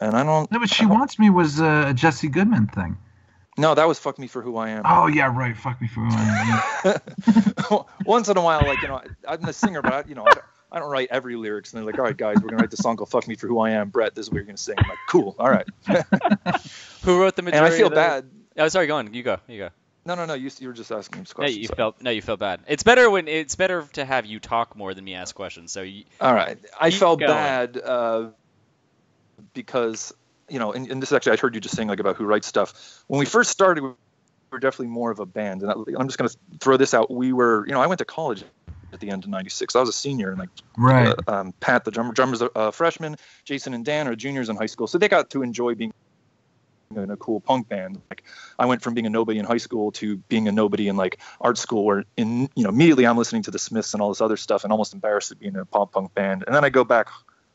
And I don't. No, but "She Wants Me" was a Jesse Goodman thing. No, that was "Fuck Me for Who I Am." Oh yeah, right. "Fuck Me for Who I Am." Once in a while, like I'm the singer, but I don't write every lyrics. And they're like, all right, guys, we're gonna write the song called "Fuck Me for Who I Am." Brett, this is what you're gonna sing. I'm like, cool, all right. Who wrote the majority? And I feel bad. Oh, sorry, go on. You go. No. You were just asking me questions. You felt bad. It's better to have you talk more than me ask questions. So all right. I felt bad because and this actually I heard you just saying like about who writes stuff. When we first started, we were definitely more of a band. And I'm just gonna throw this out. We were, I went to college at the end of '96. I was a senior, and like Pat, the drummer's a freshman. Jason and Dan are juniors in high school, so they got to enjoy being in a cool punk band. Like I went from being a nobody in high school to being a nobody in like art school, where immediately I'm listening to the Smiths and all this other stuff and almost embarrassed at being in a pop punk band. And then I go back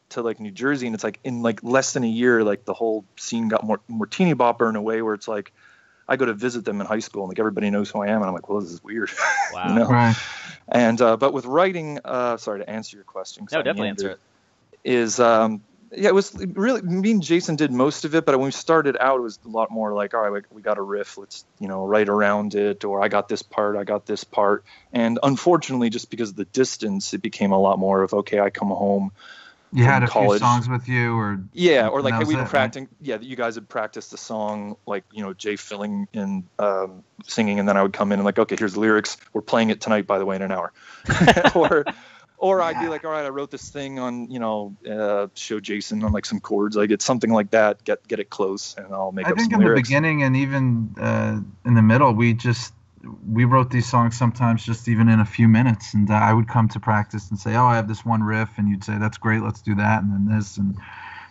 to like New Jersey, and it's like in like less than a year, like the whole scene got more teeny bopper in a way where it's like I go to visit them in high school and like everybody knows who I am, and I'm like, well, this is weird. Wow. Right. And but with writing, sorry to answer your question. No, definitely answer it. Is it was really, me and Jason did most of it, but when we started out, it was a lot more like, all right, we got a riff, let's write around it, or I got this part. And unfortunately, just because of the distance, it became a lot more of, okay, I come home. You had a college. few songs with you, or or like, hey, we were practicing. Right? Yeah, you guys had practiced the song, like Jay filling in, singing, and then I would come in and like, okay, here's the lyrics. We're playing it tonight, by the way, in an hour. Or I'd be like, all right, I wrote this thing on, show Jason on like some chords. I get something like that, get it close, and I'll make up some lyrics. I think in the beginning and even in the middle, we wrote these songs sometimes just even in a few minutes. And I would come to practice and say, oh, I have this one riff. And you'd say, that's great, let's do that. And then this. And,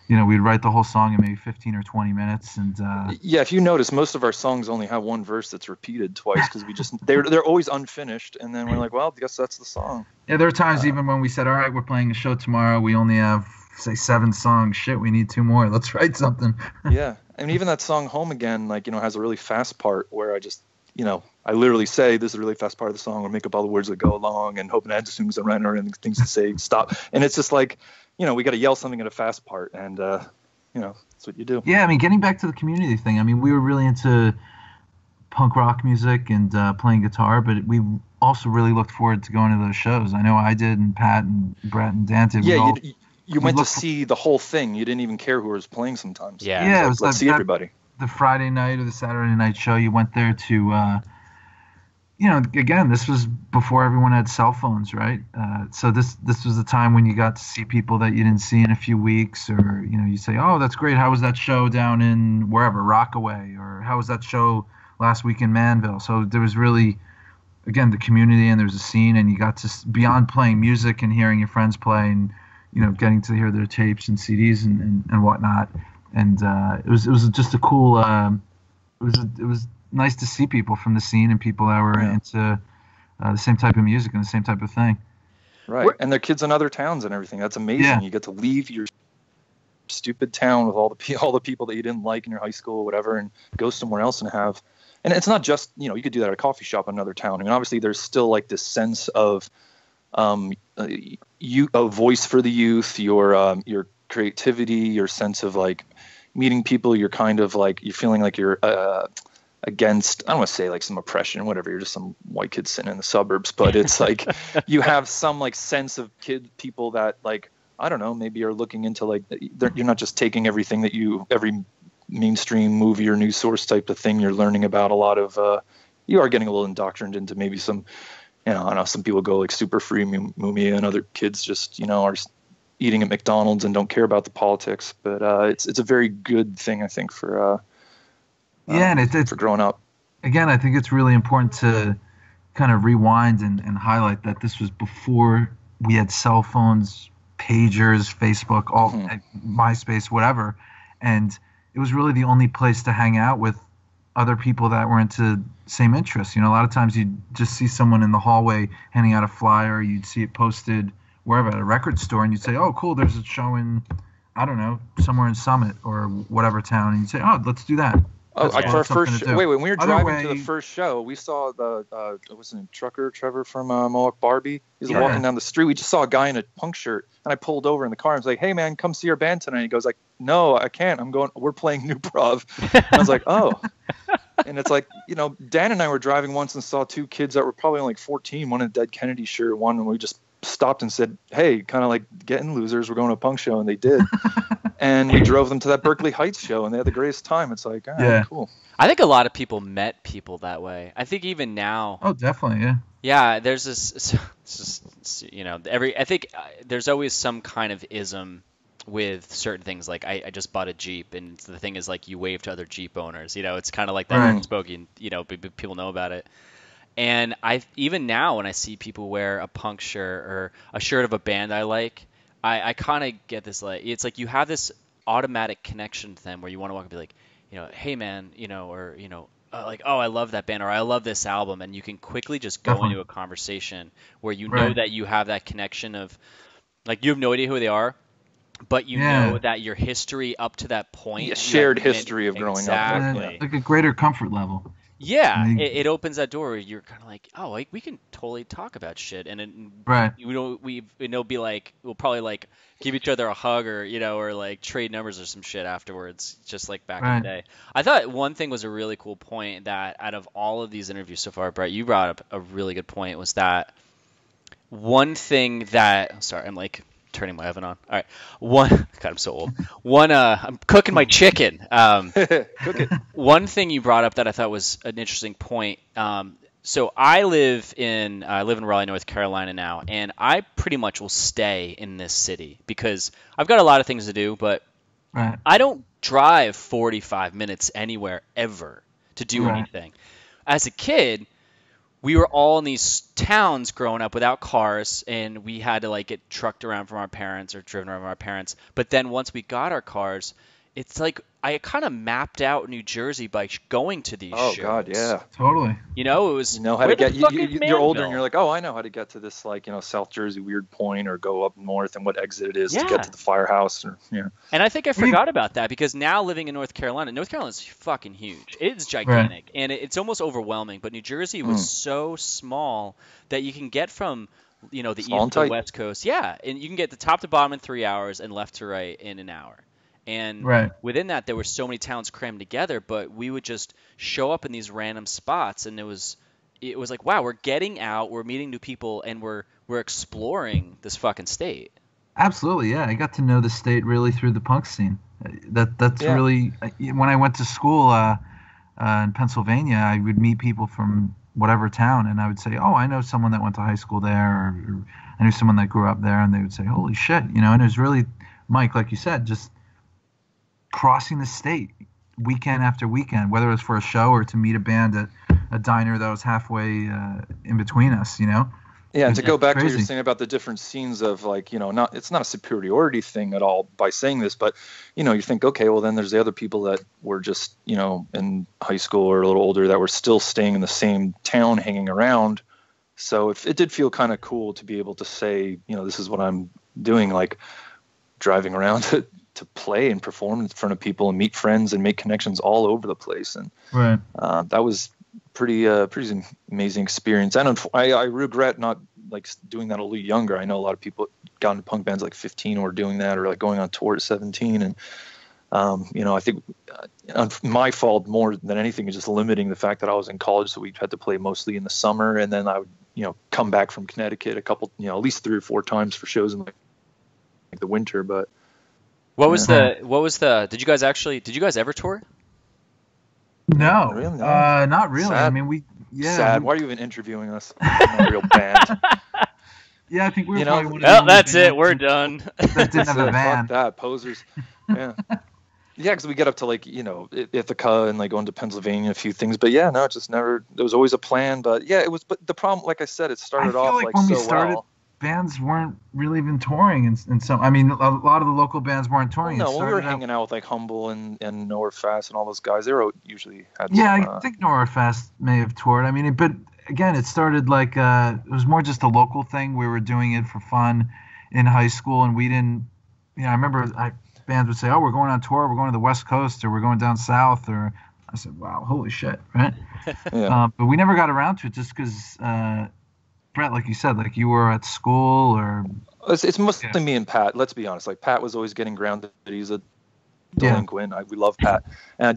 we'd write the whole song in maybe 15 or 20 minutes. And yeah, if you notice, most of our songs only have one verse that's repeated twice because they're always unfinished. And then we're like, well, I guess that's the song. Yeah, there are times even when we said, all right, we're playing a show tomorrow. We only have, say, 7 songs. Shit, we need 2 more. Let's write something. Yeah. And even that song Home Again, like, has a really fast part where I just, I literally say, this is a really fast part of the song, or make up all the words that go along and hoping that as soon as I'm writing and things to say, stop. And it's just like, we got to yell something at a fast part, and, that's what you do. Yeah, I mean, getting back to the community thing, I mean, we were really into punk rock music and playing guitar, but we also really looked forward to going to those shows. I know I did, and Pat and Brett and Dan did. Yeah, you went to see the whole thing. You didn't even care who was playing sometimes. Yeah, it was let's see everybody. The Friday night or the Saturday night show, you went there to again, this was before everyone had cell phones, right? So this was the time when you got to see people that you didn't see in a few weeks, or you say, oh, that's great. How was that show down in wherever, Rockaway, or how was that show last week in Manville? So there was really, again, the community, and there was a scene, and you got to, beyond playing music and hearing your friends play, and getting to hear their tapes and CDs and whatnot. And it was just a cool. It was nice to see people from the scene and people that were into the same type of music and the same type of thing. Right, and their kids in other towns and everything. That's amazing. Yeah. You get to leave your stupid town with all the people that you didn't like in your high school or whatever, and go somewhere else and have. And it's not just you could do that at a coffee shop in another town. I mean, obviously, there's still like this sense of a voice for the youth, your creativity, your sense of like meeting people. You're kind of like you're feeling like you're against, I don't want to say like some oppression, whatever. You're just some white kid sitting in the suburbs, but it's like you have some like sense of people that like, I don't know, maybe are looking into like, you're not just taking everything that every mainstream movie or news source type of thing. You're learning about a lot of, you are getting a little indoctrinated into maybe some, I don't know, some people go like super free Mumia, and other kids just, are eating at McDonald's and don't care about the politics. But it's a very good thing, I think, for and it's for growing up. Again, I think it's really important to kind of rewind and highlight that this was before we had cell phones, pagers, Facebook, MySpace, whatever. And it was really the only place to hang out with other people that were into same interests. A lot of times you'd just see someone in the hallway handing out a flyer. You'd see it posted wherever, at a record store, and you'd say, oh, cool, there's a show in, I don't know, somewhere in Summit or whatever town. And you'd say, oh, let's do that. Oh, like for our first show, when we were driving to the way, first show, we saw what's his name, Trucker Trevor from Mohawk Barbie. He was walking down the street. We just saw a guy in a punk shirt, and I pulled over in the car and was like, "Hey man, come see our band tonight." He goes like, "No, I can't. We're playing New Prov." And I was like, "Oh." And it's like, Dan and I were driving once and saw two kids that were probably only like 14, one in a Dead Kennedy shirt, one, and we just stopped and said, "Hey, kind of like getting losers. We're going to a punk show," and they did. And we drove them to that Berkeley Heights show, and they had the greatest time. It's like, cool. I think a lot of people met people that way. I think even now. Oh, definitely, yeah. Yeah, there's this, I think there's always some kind of ism with certain things. Like I just bought a Jeep, and the thing is like you wave to other Jeep owners. It's kind of like that unspoken. People know about it. And even now when I see people wear a punk shirt or a shirt of a band I like, I kind of get this, like, it's like you have this automatic connection to them where you want to walk and be like, hey man, or like, oh, I love that band, or I love this album, and you can quickly just go into a conversation where know that you have that connection of, like, you have no idea who they are, but you know that your history up to that point, shared history of growing up, like a greater comfort level. Yeah, it opens that door where you're kind of like, oh, like, we can totally talk about shit, and it'll be like, we'll probably like give each other a hug, or or like trade numbers or some shit afterwards, just like back in the day. I thought one thing was a really cool point that out of all of these interviews so far, Brett, you brought up a really good point, was that one thing that, sorry, I'm like turning my oven on. All right. God, I'm so old. I'm cooking my chicken. Cook it. One thing you brought up that I thought was an interesting point. So I live in Raleigh, North Carolina now, and I pretty much will stay in this city because I've got a lot of things to do, but I don't drive 45 minutes anywhere ever to do anything. As a kid, we were all in these towns growing up without cars, and we had to like get trucked around from our parents or driven around from our parents. But then once we got our cars, it's like I kind of mapped out New Jersey by going to these shows. Oh God, yeah, totally. It was how to get. You're older, and you're like, oh, I know how to get to this, like, South Jersey weird point, or go up north, and what exit it is to get to the firehouse. And I think I forgot about that because now living in North Carolina's fucking huge. It's gigantic, and it's almost overwhelming. But New Jersey was so small that you can get from the east to the west coast, and you can get the top to bottom in 3 hours and left to right in an hour. And within that, there were so many towns crammed together, but we would just show up in these random spots, and it was like, wow, we're getting out, we're meeting new people, and we're exploring this fucking state. Absolutely, yeah. I got to know the state really through the punk scene. That's really, when I went to school in Pennsylvania, I would meet people from whatever town, and I would say, oh, I know someone that went to high school there, or I knew someone that grew up there, and they would say, holy shit, you know. And it was really, Mike, like you said, just crossing the state weekend after weekend, whether it was for a show or to meet a band at a diner that was halfway in between us, you know. Yeah, and to go back to what crazy. you're saying about the different scenes of, like, you know, it's not a superiority thing at all by saying this, but, you know, you think, okay, well, then there's the other people that were just, you know, in high school or a little older that were still staying in the same town, hanging around. So it did feel kind of cool to be able to say, you know, this is what I'm doing, like driving around to play and perform in front of people and meet friends and make connections all over the place. And Right. that was pretty amazing experience. And I regret not like doing that a little younger. I know a lot of people got into punk bands like 15 or doing that, or like going on tour at 17. And you know, I think my fault more than anything is just limiting the fact that I was in college, so we had to play mostly in the summer, and then I would, you know, come back from Connecticut a couple, you know, at least 3 or 4 times for shows in like the winter. But What was the did you guys ever tour? No, Really? No. not really. Sad. I mean, sad. Why are you even interviewing us? We're not a real band. Yeah, I think we were You know, probably one of the Well, only that's it. bands We're done. that didn't have a Fuck van. that, posers. Yeah. Yeah, because we get up to, like, you know, Ithaca and like going to Pennsylvania, a few things. But yeah, no, it just never. There was always a plan. But yeah, it was. But the problem, like I said, it I started feel off like when so we started, well. bands weren't really even touring, and so I mean, a lot of the local bands weren't touring. No, It when we were started out- hanging out with like Humble and Nowhere Fast and all those guys, they were usually had. Yeah, some, I think Norafest may have toured. I mean, but again, it started like it was more just a local thing. We were doing it for fun in high school, and we didn't. You know, I remember bands would say, "Oh, we're going on tour. We're going to the West Coast, or we're going down south." Or I said, "Wow, holy shit!" Right? Yeah. But we never got around to it just because, Brett, like you said, like you were at school or. It's mostly me and Pat. Let's be honest. Like, Pat was always getting grounded. He's a Yeah. delinquent. We love Pat.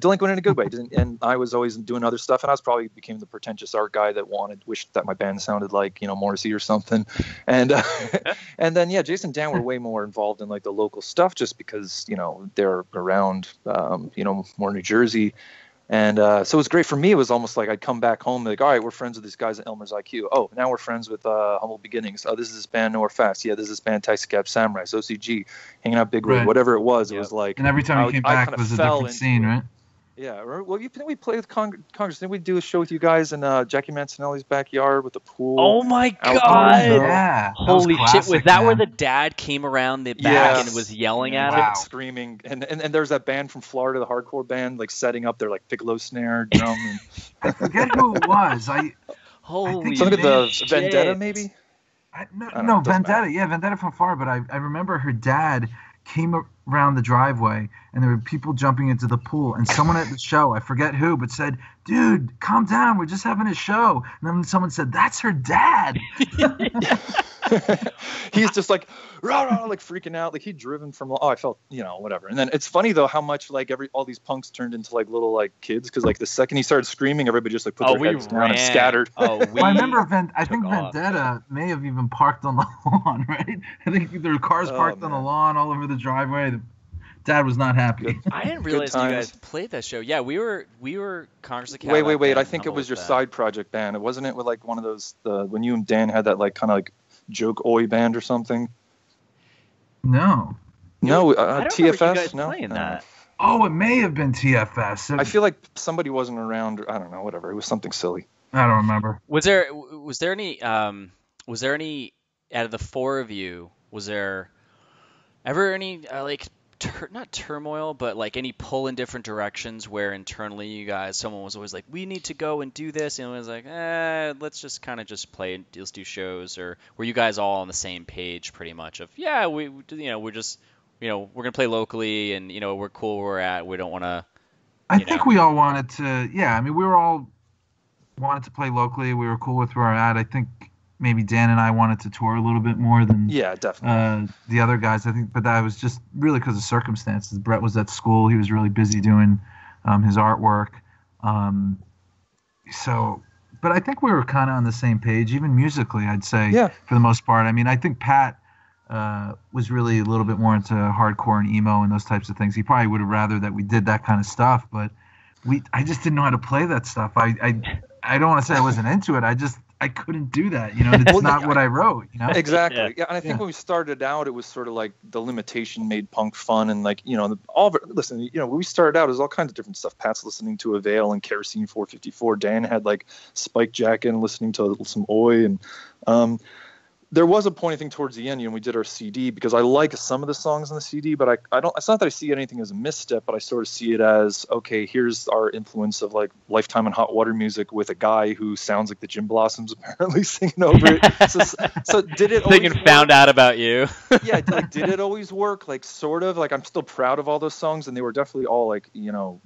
Delinquent in a good way. And I was always doing other stuff, and I was probably became the pretentious art guy that wished that my band sounded like, you know, Morrissey or something. And and then, yeah, Jason and Dan were way more involved in like the local stuff just because, you know, they're around, you know, more New Jersey. And so it was great for me. It was almost like I'd come back home like, all right, we're friends with these guys at Elmer's IQ. Oh, now we're friends with Humble Beginnings. Oh, this is this band Nowhere Fast. Yeah, this is this band Taxi Cab Samurai, OCG, Hanging Out Big Rig, Right. whatever it was. Yep. It was like. And every time you came back, kinda it was a fell different scene, into it. right? Yeah, well, didn't we play with Congress? Didn't we do a show with you guys in Jackie Mancinelli's backyard with the pool? Oh my Out god! there. Yeah. that was Holy shit! Was classic, that where man. the dad came around the back Yes. and was yelling And at kept him? Wow. screaming, and there's that band from Florida, the hardcore band, like setting up their like piccolo snare, drum, and I forget who it was. Holy something with the shit. Vendetta, maybe. No, don't know, doesn't Vendetta. matter. Yeah, Vendetta from far. But I remember her dad came around the driveway, and there were people jumping into the pool, and someone at the show, I forget who, but said, "Dude, calm down. We're just having a show." And then someone said, "That's her dad." He's just like rah, rah, like freaking out, like he'd driven from. Oh, I felt, you know, whatever. And then it's funny though how much like all these punks turned into like little like kids, because like the second he started screaming, everybody just like put their heads down and scattered. Oh, we Well, I remember I took think off. Vendetta may have even parked on the lawn, right? I think there were cars Oh, parked on the man. lawn all over the driveway. The dad was not happy. I didn't realize you times. guys played that show. Yeah, we were Congress of Cadillac Wait. band. I think it Humble was your that. side project band. It wasn't it with like one of those when you and Dan had that like kind of like joke oi band or something. No. No, I don't remember TFS. you guys No, playing No. that. Oh, it may have been TFS. I feel like somebody wasn't around. Or, I don't know. Whatever. It was something silly. I don't remember. Was there any out of the 4 of you, was there ever any like not turmoil, but like any pull in different directions where internally you guys, someone was always like, we need to go and do this, and it was like, let's just kind of just play and let's do shows? Or were you guys all on the same page pretty much of, yeah, we're just, we're gonna play locally, and we're cool where we're at, we don't want to. I think we all wanted to. Yeah, I mean, we were all wanted to play locally. We were cool with where we're at. I think maybe Dan and I wanted to tour a little bit more than Yeah, definitely. the other guys. I think, but that was just really because of circumstances. Brett was at school; he was really busy doing his artwork. But I think we were kind of on the same page, even musically. I'd say, Yeah. for the most part. I mean, I think Pat was really a little bit more into hardcore and emo and those types of things. He probably would have rather that we did that kind of stuff, but I just didn't know how to play that stuff. I I don't want to say I wasn't into it. I couldn't do that. You know, it's not what I wrote. You know. Exactly. Yeah, and I think when we started out, it was sort of like the limitation made punk fun, and like listen, when we started out, it was all kinds of different stuff. Pat's listening to Avail and Kerosene 454. Dan had like Spike Jacket and listening to some Oi, and there was a point, I think, towards the end, we did our CD, because I like some of the songs on the CD, but I don't. It's not that I see anything as a misstep, but I sort of see it as, okay, here's our influence of like Lifetime and Hot Water music with a guy who sounds like the Gin Blossoms apparently singing over it. So did it? Thinking found out about you. Yeah, like did it always work? Like sort of. Like I'm still proud of all those songs, and they were definitely all like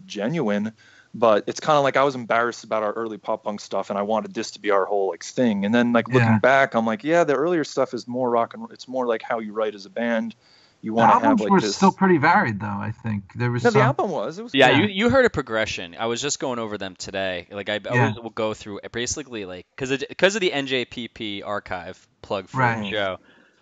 genuine. But it's kind of like I was embarrassed about our early pop punk stuff, and I wanted this to be our whole like thing. And then like looking back, I'm like, yeah, the earlier stuff is more rock and roll. It's more like how you write as a band. You want to have like were this. Still pretty varied, though. I think there was. No, some... the album was. It was. Yeah, you heard a progression. I was just going over them today. Like I always will go through basically like because of the NJPP archive plug for the show.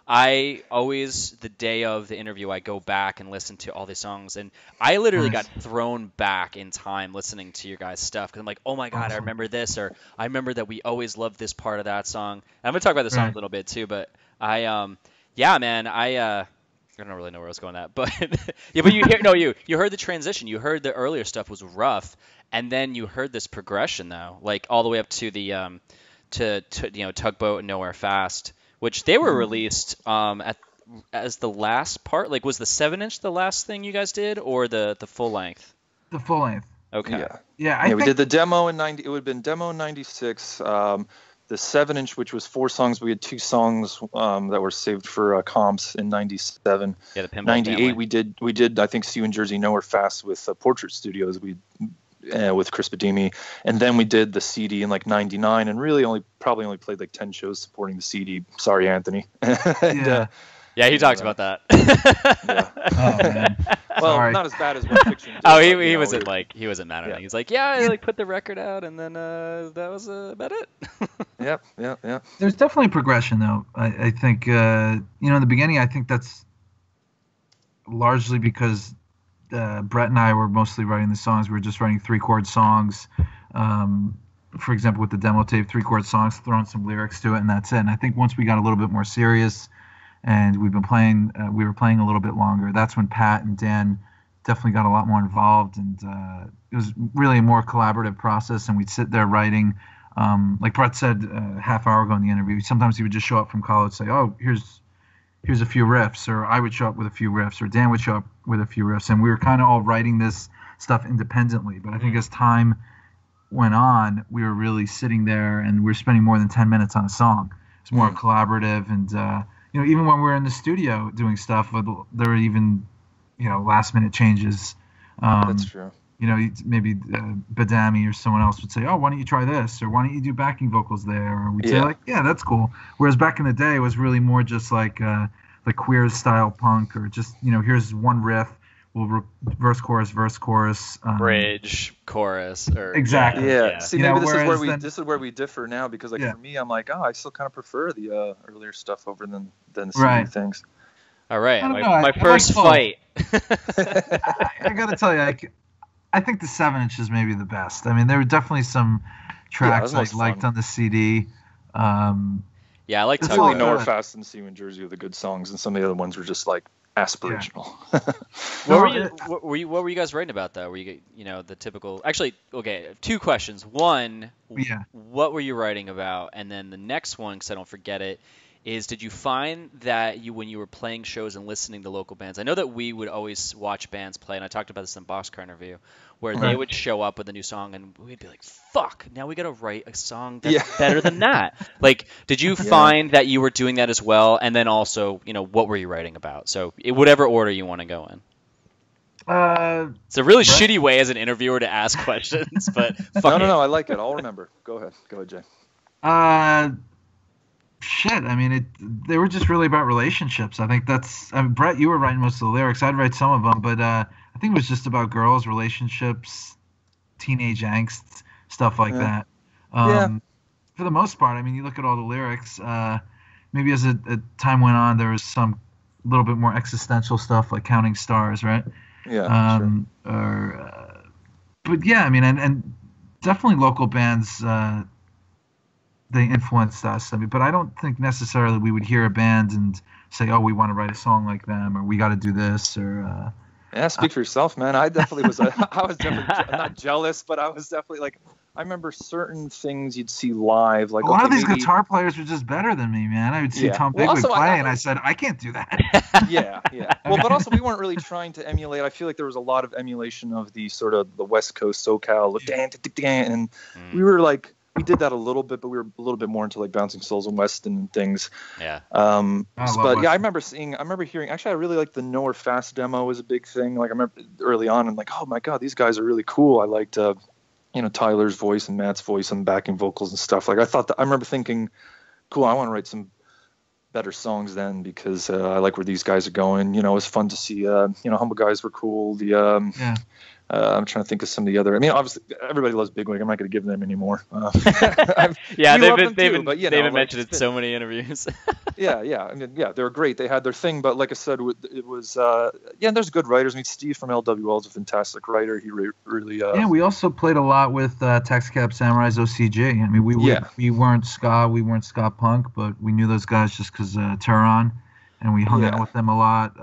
I always, the day of the interview, I go back and listen to all these songs, and I literally got thrown back in time listening to your guys' stuff, because I'm like, oh my god, I remember this, or I remember that we always loved this part of that song. And I'm gonna talk about the song a little bit too, but I don't really know where I was going at, but yeah, but you heard the transition, you heard the earlier stuff was rough, and then you heard this progression though, like all the way up to the Tugboat and Nowhere Fast, which they were released as the last part. Like, was the 7-inch the last thing you guys did, or the full length? The full length. Okay. Yeah. We did the demo in 90. It would have been demo in 96. The 7-inch, which was 4 songs. We had 2 songs that were saved for comps in 97. Yeah, the Pinball 98. Family. We did. I think See You in Jersey Nowhere Fast with Portrait Studios. With Chris Badimi, and then we did the CD in like 99, and really probably only played like 10 shows supporting the CD. Sorry, Anthony. Yeah, he talks about that. Yeah. Oh man. Well, Sorry. not as bad as One Fiction did. Oh, he wasn't mad at it. He's like, I like put the record out, and then that was about it. Yeah. There's definitely progression, though. I think in the beginning, I think that's largely because Brett and I were mostly writing the songs. We were just writing 3-chord songs. For example, with the demo tape, 3-chord songs, throwing some lyrics to it, and that's it. And I think once we got a little bit more serious, and we were playing a little bit longer, that's when Pat and Dan definitely got a lot more involved, and it was really a more collaborative process. And we'd sit there writing, like Brett said a half hour ago in the interview. Sometimes he would just show up from college, and say, "Oh, here's a few riffs," or I would show up with a few riffs, or Dan would show up with a few riffs, and we were kind of all writing this stuff independently. But I think as time went on, we were really sitting there, and we were spending more than 10 minutes on a song. It's more collaborative, and even when we were in the studio doing stuff, there were even last minute changes. That's true. Maybe Badami or someone else would say, "Oh, why don't you try this?" Or "Why don't you do backing vocals there?" Or we'd say like, "Yeah, that's cool." Whereas back in the day, it was really more just like Queer style punk, or just here's one riff, we'll verse chorus, bridge chorus, or exactly. Yeah. See, maybe this is where we differ now, because for me, I'm like, I still kind of prefer the earlier stuff over than the CD things. All right, my first fight. I gotta tell you, I think the 7-inch is maybe the best. I mean, there were definitely some tracks I liked on the CD. Yeah, I like Tugboat. Nowhere Fast and See You in Jersey are the good songs, and some of the other ones were just like aspirational. What were you guys writing about though? Were you the typical? Actually, okay, 2 questions. One, what were you writing about? And then the next one, because I don't forget it, is did you find that when you were playing shows and listening to local bands, I know that we would always watch bands play, and I talked about this in the Boxcar interview, where they would show up with a new song, and we'd be like, fuck, now we got to write a song that's better than that. Like, did you find that you were doing that as well? And then also, what were you writing about? So whatever order you want to go in. It's a really shitty way as an interviewer to ask questions, but fuck No, I like it. I'll remember. Go ahead, Jay. Shit, I mean, they were just really about relationships. I think Brett, you were writing most of the lyrics. I'd write some of them, but I think it was just about girls, relationships, teenage angst, stuff like that. For the most part, I mean, you look at all the lyrics, maybe as time went on, there was some little bit more existential stuff, like Counting Stars, right? Yeah, sure. But yeah, I mean, and definitely local bands. They influenced us. I mean, but I don't think necessarily we would hear a band and say, "Oh, we want to write a song like them," or "We got to do this," or. Yeah, speak for yourself, man. I definitely was. I was definitely not jealous, but I was definitely like. I remember certain things you'd see live. Like a lot of these maybe, guitar players were just better than me, man. I would see Tom Well, Bigwood also, play, and I said, I can't do that. Yeah. Well, but also we weren't really trying to emulate. I feel like there was a lot of emulation of the sort of the West Coast SoCal, and we were like. We did that a little bit, but we were a little bit more into like Bouncing Souls and Weston and things. Yeah. But yeah, I remember hearing. Actually, I really like the Nowhere Fast demo was a big thing. Like I remember early on, and like, oh my god, these guys are really cool. I liked, Tyler's voice and Matt's voice and backing vocals and stuff. Like I thought that. I remember thinking, cool, I want to write some better songs then because I like where these guys are going. It was fun to see. Humble Guys were cool. I'm trying to think of some of the other. I mean, obviously, everybody loves Bigwig. I'm not going to give them anymore. Yeah, they've been mentioned it in so many interviews. Yeah. I mean, yeah, they were great. They had their thing, but like I said, it was. There's good writers. I mean, Steve from LWL is a fantastic writer. He really. Yeah, we also played a lot with Taxi Cab Samurai's OCG. I mean, we weren't ska, we weren't ska punk, but we knew those guys just because Tehran, and we hung out with them a lot.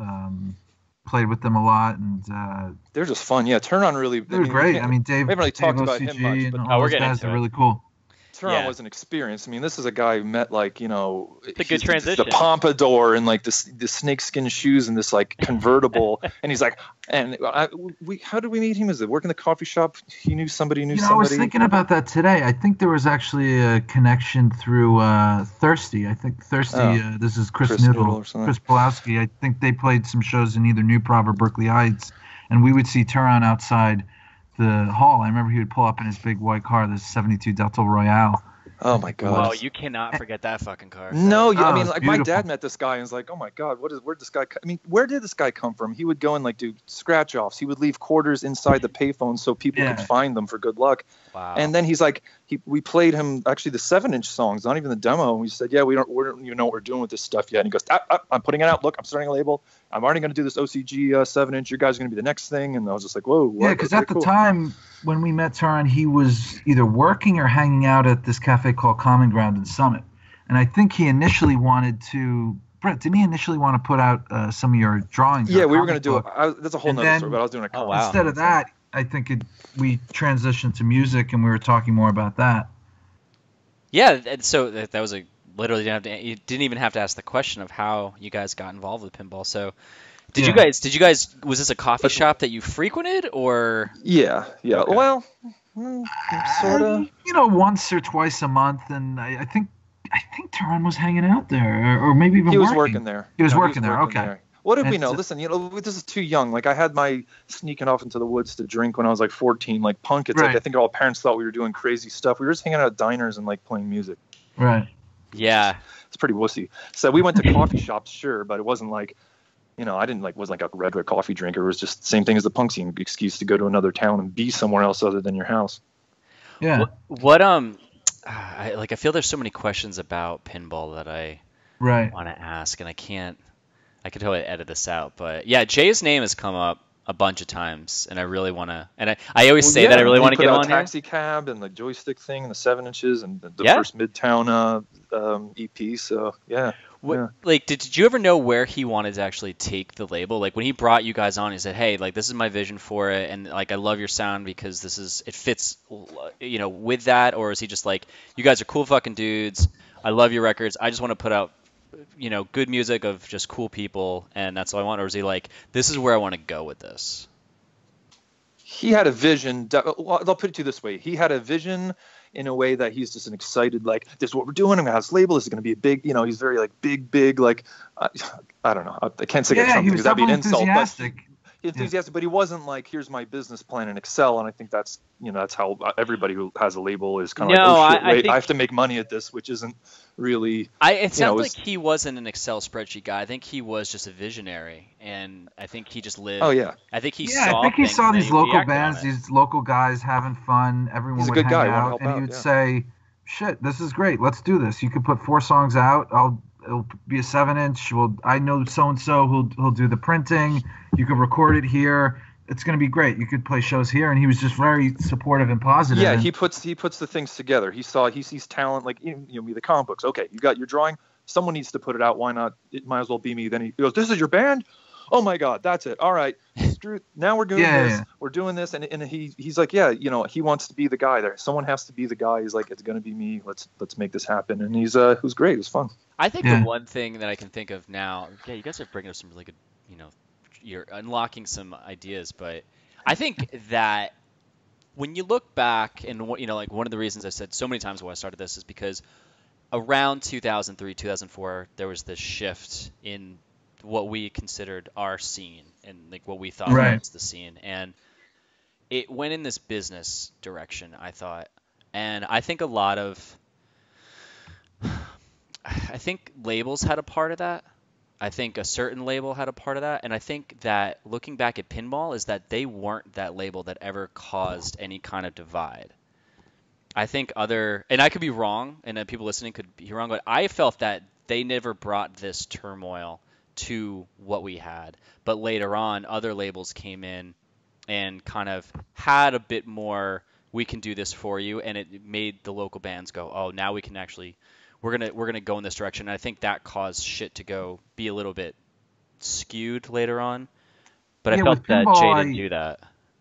Played with them a lot, and they're just fun. Yeah, Turn On really. They're great. I mean, Dave. We haven't really talked about OCG him much, but all those guys are really cool. Tehran was an experience. I mean, this is a guy who met like it's a good transition. The pompadour and like the snakeskin shoes and this like convertible, and he's like, how did we meet him? Is it working the coffee shop? He knew somebody somebody. I was thinking about that today. I think there was actually a connection through Thirsty. I think Thirsty. This is Chris Noodle, Chris Pulowski. I think they played some shows in either New Prov or Berkeley Heights, and we would see Tehran outside the hall. I remember he would pull up in his big white car, this 72 Delta Royale. Oh my god! Wow, you cannot forget that fucking car. No, I mean, like my dad met this guy and was like, "Oh my god, where this guy? I mean, where did this guy come from?" He would go and like do scratch offs. He would leave quarters inside the payphone so people could find them for good luck. Wow. And then he's like, we played him actually the 7-inch songs, not even the demo. And we said, "Yeah, we don't even know what we're doing with this stuff yet." And he goes, "I'm putting it out. Look, I'm starting a label. I'm already going to do this OCG 7-inch. You guys are going to be the next thing." And I was just like, "Whoa!" Yeah, because at the time when we met Tehran, he was either working or hanging out at this cafe called Common Ground in Summit. And I think he initially wanted to. Brett, didn't he initially want to put out some of your drawings? Yeah, we were going to do it. That's a whole nother story, but I was doing a Instead of that, I think we transitioned to music, and we were talking more about that. Yeah, and so that was literally you didn't even have to ask the question of how you guys got involved with pinball. So did you guys was this a coffee shop that you frequented or? Yeah. Okay. Well, sort of. Once or twice a month, and I think Tehran was hanging out there, or maybe even he was working there. He was working there. Okay. There. What did we know? Listen, this is too young. Like I had my sneaking off into the woods to drink when I was like 14. Like punk, it's like I think all parents thought we were doing crazy stuff. We were just hanging out at diners and like playing music. Right. Yeah. It's pretty wussy. So we went to coffee shops, sure, but it wasn't like, I didn't wasn't like a regular coffee drinker. It was just the same thing as the punk scene, excuse to go to another town and be somewhere else other than your house. Yeah. I feel there's so many questions about pinball that I want to ask, and I could totally edit this out, but yeah, Jay's name has come up a bunch of times, and I really want to, and I always say that I really want to get on here. Taxi Cab and the Joystick thing and the 7 inches and the first Midtown EP. So yeah. Did you ever know where he wanted to actually take the label? Like when he brought you guys on, he said, "Hey, like this is my vision for it, and like I love your sound because it fits, with that." Or is he just like, "You guys are cool fucking dudes. I love your records. I just want to put out, good music of just cool people, and that's all I want"? Or is he like, "This is where I want to go with this"? He had a vision. I'll put it to you this way: he had a vision in a way that he's just an excited, like, this is what we're doing. I'm going to have this label. This is going to be a big, he's very like big, like, I don't know. I can't say he was that'd be an insult. Enthusiastic. But he wasn't like, here's my business plan in Excel. And I think that's, that's how everybody who has a label is kind of I have to make money at this, which isn't really. It sounds like he wasn't an Excel spreadsheet guy. I think he was just a visionary, and I think he just lived. Oh yeah. I think he saw these local bands, these local guys having fun. Everyone would hang out, and he would say, "Shit, this is great. Let's do this. You could put 4 songs out. It'll be a 7-inch. I know so and so who'll do the printing. You can record it here. it's going to be great. You could play shows here, and he was just very supportive and positive. Yeah, and, he puts the things together. He sees talent, like me, the comic books. Okay, you got your drawing. Someone needs to put it out. Why not? It might as well be me. Then he goes, "This is your band? Oh my God, that's it. All right, now we're doing this. Yeah. We're doing this." And he's like, yeah, he wants to be the guy there. Someone has to be the guy. He's like, it's gonna be me. Let's make this happen. And it was great. It was fun. I think Yeah. the one thing that I can think of now, yeah, you guys are bringing up some really good, you're unlocking some ideas, but I think that when you look back and like one of the reasons I've said so many times why I started this is because around 2003, 2004, there was this shift in what we considered our scene and like what we thought Right. was the scene, and it went in this business direction, I thought, and I think I think labels had a part of that. I think a certain label had a part of that, and I think that looking back at pinball is that they weren't that label that ever caused any kind of divide. I think and I could be wrong, and people listening could be wrong, but I felt that they never brought this turmoil to what we had. But later on, other labels came in and kind of had a bit more, we can do this for you, and it made the local bands go, oh, now we can actually, we're gonna go in this direction. And I think that caused shit to be a little bit skewed later on. But I Yeah, felt with that pinball, Jay didn't do that.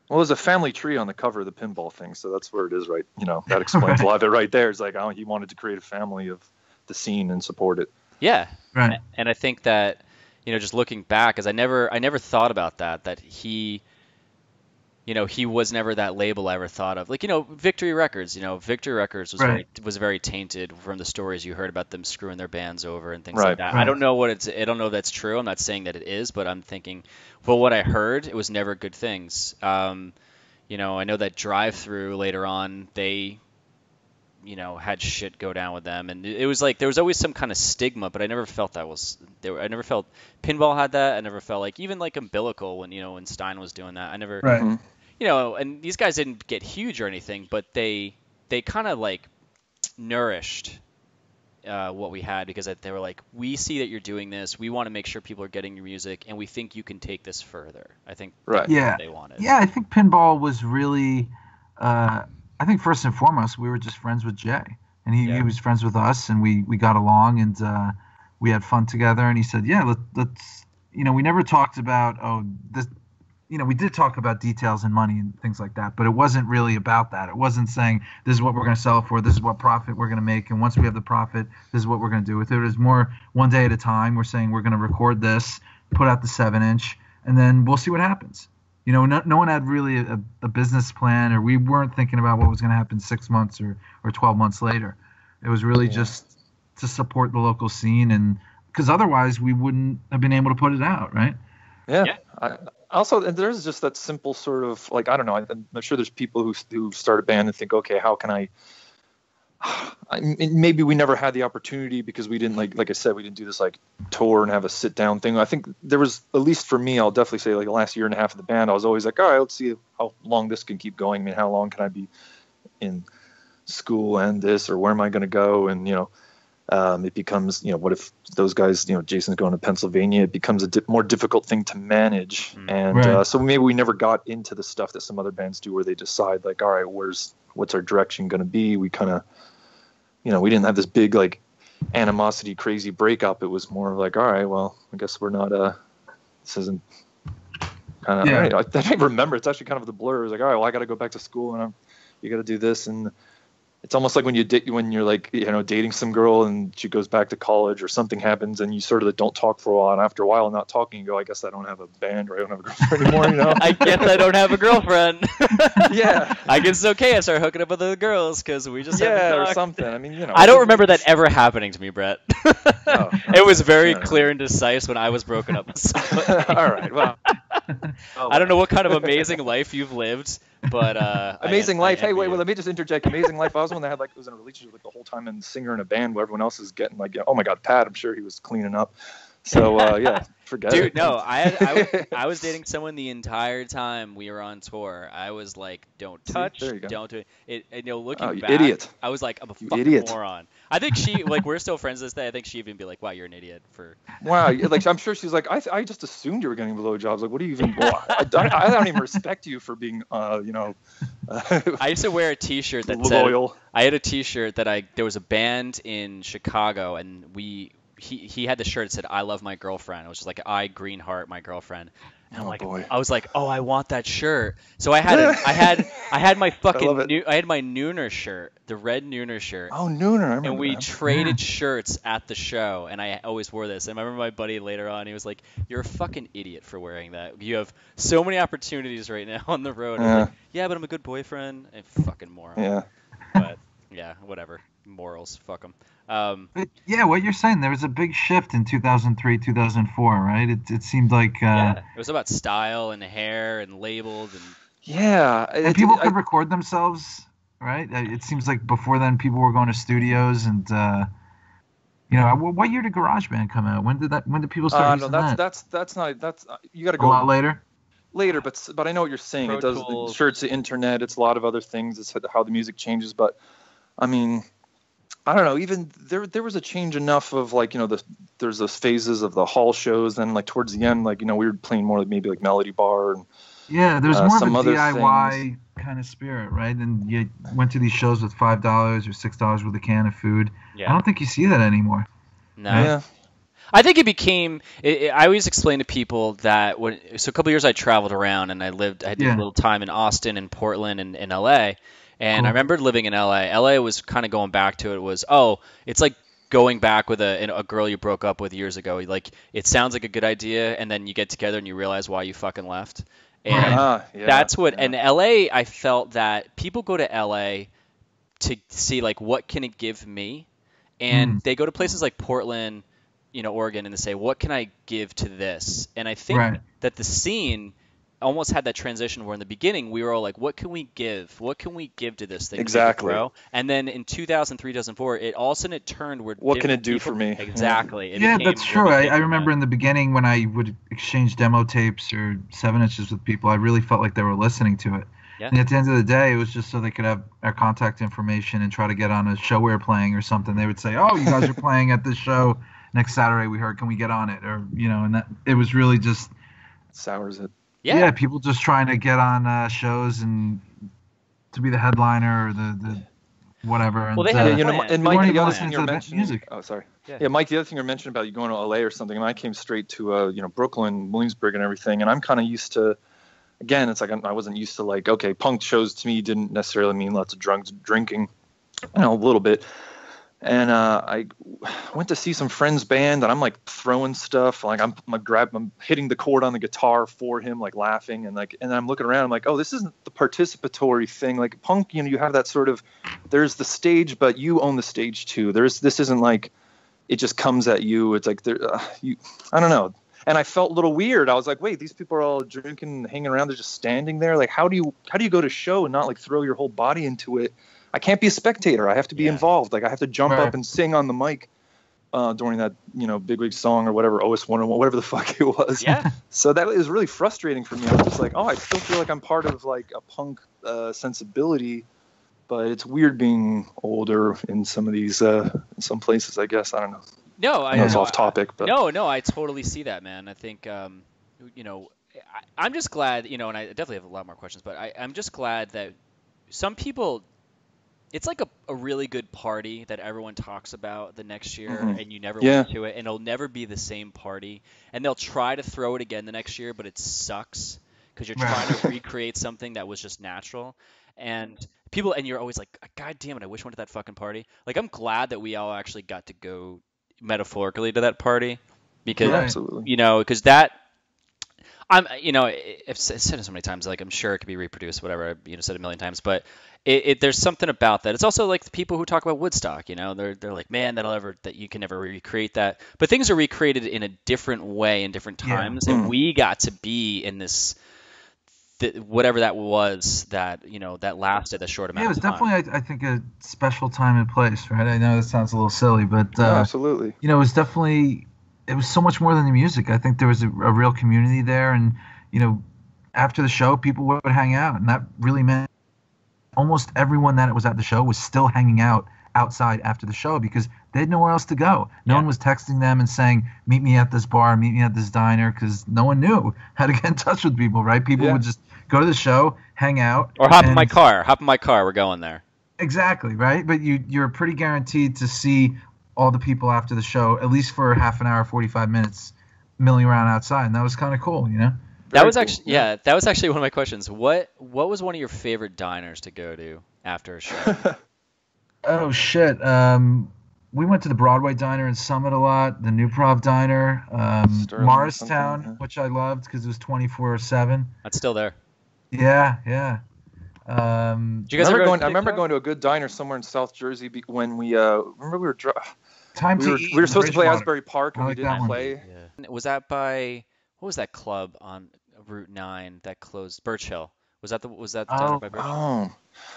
Well, there's a family tree on the cover of the pinball thing, so that's where it is, right? That explains a lot of it right there. It's like, he wanted to create a family of the scene and support it. Yeah. Right. And I think that, just looking back, because I never thought about that he was never that label I ever thought of. Like, Victory Records, Victory Records was Right. was very tainted from the stories you heard about them screwing their bands over and things Right. like that. Right. I don't know if that's true. I'm not saying that it is, but I'm thinking, well, what I heard, it was never good things. I know that Drive Through later on, they had shit go down with them, and it was like there was always some kind of stigma, but I never felt that was there. I never felt pinball had that. I never felt like even like Umbilical when Stein was doing that. I never, Right. and these guys didn't get huge or anything, but they kind of like nourished what we had, because they were like, we see that you're doing this, we want to make sure people are getting your music, and we think you can take this further. I think Right. that's Yeah. what they wanted. Yeah, I think pinball was really. I think first and foremost, we were just friends with Jay, and he was friends with us, and we got along, and we had fun together. And he said, "Yeah, let's." We never talked about this. We did talk about details and money and things like that, but it wasn't really about that. It wasn't saying this is what we're going to sell it for, this is what profit we're going to make, and once we have the profit, this is what we're going to do with it. It was more one day at a time. We're saying we're going to record this, put out the 7-inch, and then we'll see what happens. No one had really a business plan, or we weren't thinking about what was going to happen 6 months or 12 months later. It was really just to support the local scene, and because otherwise we wouldn't have been able to put it out, right? Yeah. And there's just that simple sort of, like, I don't know. I'm sure there's people who start a band and think, okay, how can I maybe we never had the opportunity because we didn't, like I said, we didn't do this like tour and have a sit down thing. I think there was, at least for me, I'll definitely say like the last year and a half of the band, I was always like, all right, let's see how long this can keep going. I mean, how long can I be in school and this, or where am I going to go? And, it becomes, what if those guys, Jason's going to Pennsylvania, it becomes a more difficult thing to manage. And Right. So maybe we never got into the stuff that some other bands do where they decide like, all right, what's our direction going to be? We kind of, we didn't have this big like animosity, crazy breakup. It was more of like, all right, well, I guess we're not, this isn't kind of, Yeah. all right. I don't remember. It's actually kind of the blur. It was like, all right, well, I got to go back to school and you got to do this. And it's almost like when you're like, dating some girl and she goes back to college or something happens and you sort of don't talk for a while. And after a while not talking, you go, I guess I don't have a band or I don't have a girlfriend anymore, I guess I don't have a girlfriend. Yeah. I guess it's okay. I start hooking up with other girls because we just haven't Yeah, or talked. something. I mean, I don't remember that ever happening to me, Brett. Oh, It was very okay. clear and decisive when I was broken up with somebody. All right. Well, I don't know what kind of amazing life you've lived, but Amazing Life. Hey, envy wait, you. well, let me just interject. Amazing Life. I was the one that was in a relationship like the whole time and singer in a band where everyone else is getting like, oh my God, Pat, I'm sure he was cleaning up. So yeah, forget Dude, it. no, I was dating someone the entire time we were on tour. I was like, don't See, touch, there you go. don't do it. Oh, Looking you back, idiot. I was like, I'm a You fucking idiot. moron. I think she, like, we're still friends this day. I think she even be like, wow, you're an idiot for. Wow, like I'm sure she's like, I just assumed you were getting blowjobs. Like, what do you even? I don't even respect you for being, I used to wear a T-shirt that loyal. said, I had a T-shirt that there was a band in Chicago, and he had the shirt that said, I love my girlfriend. It was just like, I green heart my girlfriend. And Oh, boy. I was like, oh, I want that shirt. So I had my fucking love it. I had my Nooner shirt, the red Nooner shirt. Oh, Nooner, I remember And we that. traded shirts at the show, and I always wore this. And I remember my buddy later on, he was like, "You're a fucking idiot for wearing that. You have so many opportunities right now on the road." I was like, "Yeah, but I'm a good boyfriend." And fucking moron. Yeah. But yeah, whatever. Morals, fuck them. But yeah, what you're saying, there was a big shift in 2003, 2004, right? It seemed like Yeah, it was about style and hair and labels and. Yeah. and people could record themselves, right? It seems like before then people were going to studios and what year did GarageBand come out? When did people start no, using that's not you got to a go lot later? later, but I know what you're saying. Pro It does. Tools. Sure, it's the internet. It's a lot of other things. It's how the music changes. But I mean, I don't know. Even there was a change enough of like there's those phases of the hall shows. Then like towards the end, like we were playing more like maybe like Melody Bar and Yeah, there's more of some a other DIY kind of spirit, right? And you went to these shows with $5 or $6 with a can of food. Yeah. I don't think you see that anymore. No. yeah. I think it became. I always explain to people that so a couple of years I traveled around and I did a little time in Austin and Portland and in LA, and Cool. I remember living in LA. LA was kind of going back to it. It's like going back with a girl you broke up with years ago. Like it sounds like a good idea, and then you get together and you realize why you fucking left. And Yeah. that's what. Yeah. And LA, I felt that people go to LA to see like what can it give me, and they go to places like Portland, Oregon, and they say, what can I give to this? And I think Right. that the scene almost had that transition where in the beginning we were all like, what can we give? What can we give to this thing? to make it Exactly. grow? And then in 2003, 2004, it all of a sudden it turned where What can different it do people- for me? Exactly. It Yeah, became that's true. really I remember in the beginning when I would exchange demo tapes or 7-inches with people, I really felt like they were listening to it. Yeah. And at the end of the day, it was just so they could have our contact information and try to get on a show we were playing or something. They would say, "Oh, you guys are playing at this show next Saturday. We heard. Can we get on it?" Or and that it was really just Sours it. Yeah. people just trying to get on shows and to be the headliner or the whatever. And, Well, they had a Yeah, plan. and we Mike, weren't the even other listening thing to you're the mentioning. music. Oh, sorry. Yeah. Yeah, Mike, the other thing you're mentioning about you going to LA or something, and I came straight to Brooklyn, Williamsburg, and everything, and I'm kind of used to. Again, it's like I wasn't used to like, okay, punk shows to me didn't necessarily mean lots of drunks drinking, a little bit. And I went to see some friend's band, and I'm like throwing stuff, like I'm hitting the chord on the guitar for him, like laughing, and then I'm looking around, I'm like, oh, this isn't the participatory thing. Like punk, you have that sort of, there's the stage, but you own the stage too. This isn't like it just comes at you. It's like I don't know. And I felt a little weird. I was like, wait, these people are all drinking, hanging around. They're just standing there. Like, how do you go to show and not like throw your whole body into it? I can't be a spectator. I have to be involved. Like I have to jump Right. up and sing on the mic during that, bigwig song or whatever, OS 101, whatever the fuck it was. Yeah. So that was really frustrating for me. I was just like, oh, I still feel like I'm part of like a punk sensibility, but it's weird being older in some of these, in some places, I guess. I don't know. No, I know it's off topic, but No, I totally see that, man. I think, I'm just glad, and I definitely have a lot more questions, but I'm just glad that some people, it's like a really good party that everyone talks about the next year, and you never went to it, and it'll never be the same party, and they'll try to throw it again the next year, but it sucks because you're trying to recreate something that was just natural, and you're always like, God damn it, I wish I went to that fucking party. Like, I'm glad that we all actually got to go metaphorically to that party because absolutely. Because that I've said it so many times, like I'm sure it could be reproduced, whatever, said a million times, but there's something about that. It's also like the people who talk about Woodstock, they're like, man, that you can never recreate that, but things are recreated in a different way in different times, and we got to be in this whatever that was that that lasted a short amount of time. It was definitely, I think, a special time and place, right? I know that sounds a little silly, but absolutely. it was definitely it was so much more than the music. I think there was a real community there, and after the show, people would hang out, and that really meant almost everyone that was at the show was still hanging out outside after the show because they had nowhere else to go. No one was texting them and saying, meet me at this bar, meet me at this diner, because no one knew how to get in touch with people, right? People would just go to the show, hang out. Or hop in my car, we're going there. Exactly, right? But you're pretty guaranteed to see all the people after the show, at least for half an hour, 45 minutes, milling around outside, and that was kind of cool, That was actually that was actually one of my questions. What was one of your favorite diners to go to after a show? Oh shit. We went to the Broadway Diner in Summit a lot, the New Prov Diner, Morristown, which I loved because it was 24/7. That's still there. Yeah. I remember going to a good diner somewhere in South Jersey when we remember we were we were supposed to play Asbury Park and we didn't play. Yeah. Was that by what was that club on Route 9 that closed? Birch Hill. Was that the diner by Birch Hill? Oh.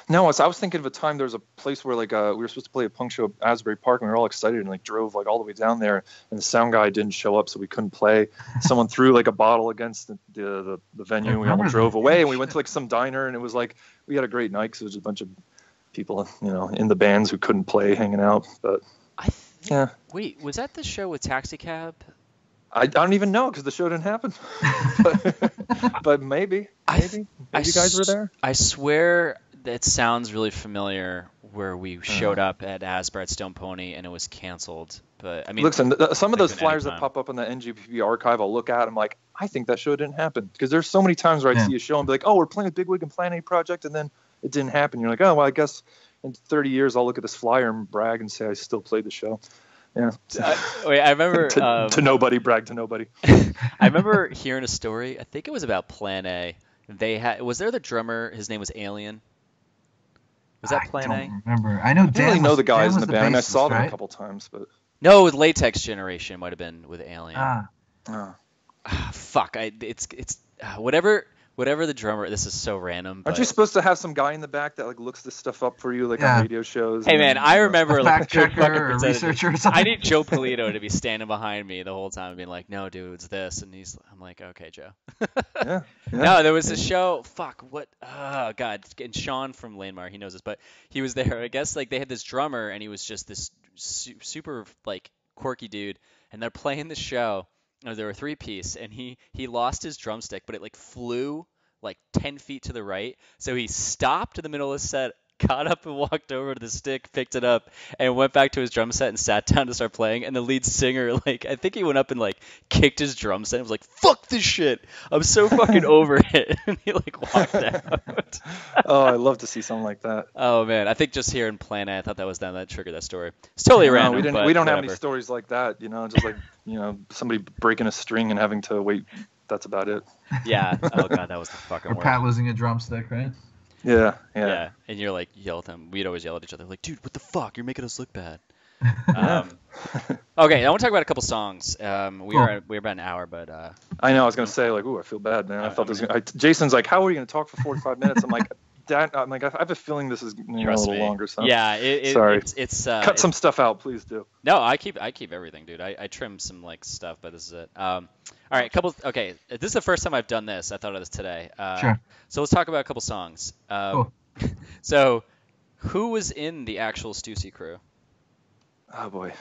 No, I was thinking of a time there was a place where we were supposed to play a punk show at Asbury Park and we were all excited and drove all the way down there and the sound guy didn't show up so we couldn't play. Someone threw a bottle against the venue and we all drove away and we went to some diner and it was we had a great night because it was a bunch of people in the bands who couldn't play hanging out. But wait, was that the show with Taxi Cab? I don't even know because the show didn't happen. but maybe you guys were there. I swear it sounds really familiar where we showed up at Asbury at Stone Pony and it was canceled. But I mean, listen, some of those flyers that pop up on the NGPP archive, I'll look at. I'm like, I think that show didn't happen because there's so many times where I see a show and be like, oh, we're playing with Bigwig and Plan A Project, and then it didn't happen. You're like, oh, well, I guess in 30 years I'll look at this flyer and brag and say I still played the show. Yeah. Wait, I remember to nobody, brag to nobody. I remember hearing a story. I think it was about Plan A. Was there the drummer? His name was Alien. Was that Plan A? I don't remember. I know Dan. I really know the guys in the band. Bassist, I saw them right? a couple times, but no, with Latex Generation might have been with Alien. Fuck! It's whatever the drummer. This is so random. Aren't you supposed to have some guy in the back that looks this stuff up for you, on radio shows? Hey man, I remember fact checker or researcher or something. I need Joe Polito to be standing behind me the whole time, and being like, "No, dude, it's this," and I'm like, "Okay, Joe." Yeah. No, there was a show. Fuck, what? Oh God, and Sean from Landmark, he knows this, but he was there. I guess they had this drummer, and he was just this super quirky dude, and they're playing the show. There were 3-piece, and he lost his drumstick, but it flew 10 feet to the right. So he stopped in the middle of the set, got up and walked over to the stick, picked it up, and went back to his drum set and sat down to start playing. And the lead singer, I think he went up and kicked his drum set and was like, "Fuck this shit! I'm so fucking over it." And he walked out. Oh, I love to see something like that. Oh man, I think just here in Plan A, I thought that was them that triggered that story. It's totally random. We don't have any stories like that, just somebody breaking a string and having to wait. That's about it. Yeah. Oh god, that was the fucking worst. Or Pat losing a drumstick, right? Yeah. And you're yell at them. We'd always yell at each other, dude, what the fuck? You're making us look bad. Okay, I want to talk about a couple songs. We're about an hour, but I know. I was gonna say ooh, I feel bad, man. I thought this. Jason's like, how are you gonna talk for 45 minutes? I'm like, Dad, I have a feeling this is a little longer. So yeah, sorry. It's cut some stuff out, please do. No, I keep everything, dude. I trim some stuff, but this is it. All right, okay, this is the first time I've done this. I thought of this today. Sure. So let's talk about a couple songs. Cool. So, who was in the actual Stussy crew? Oh boy.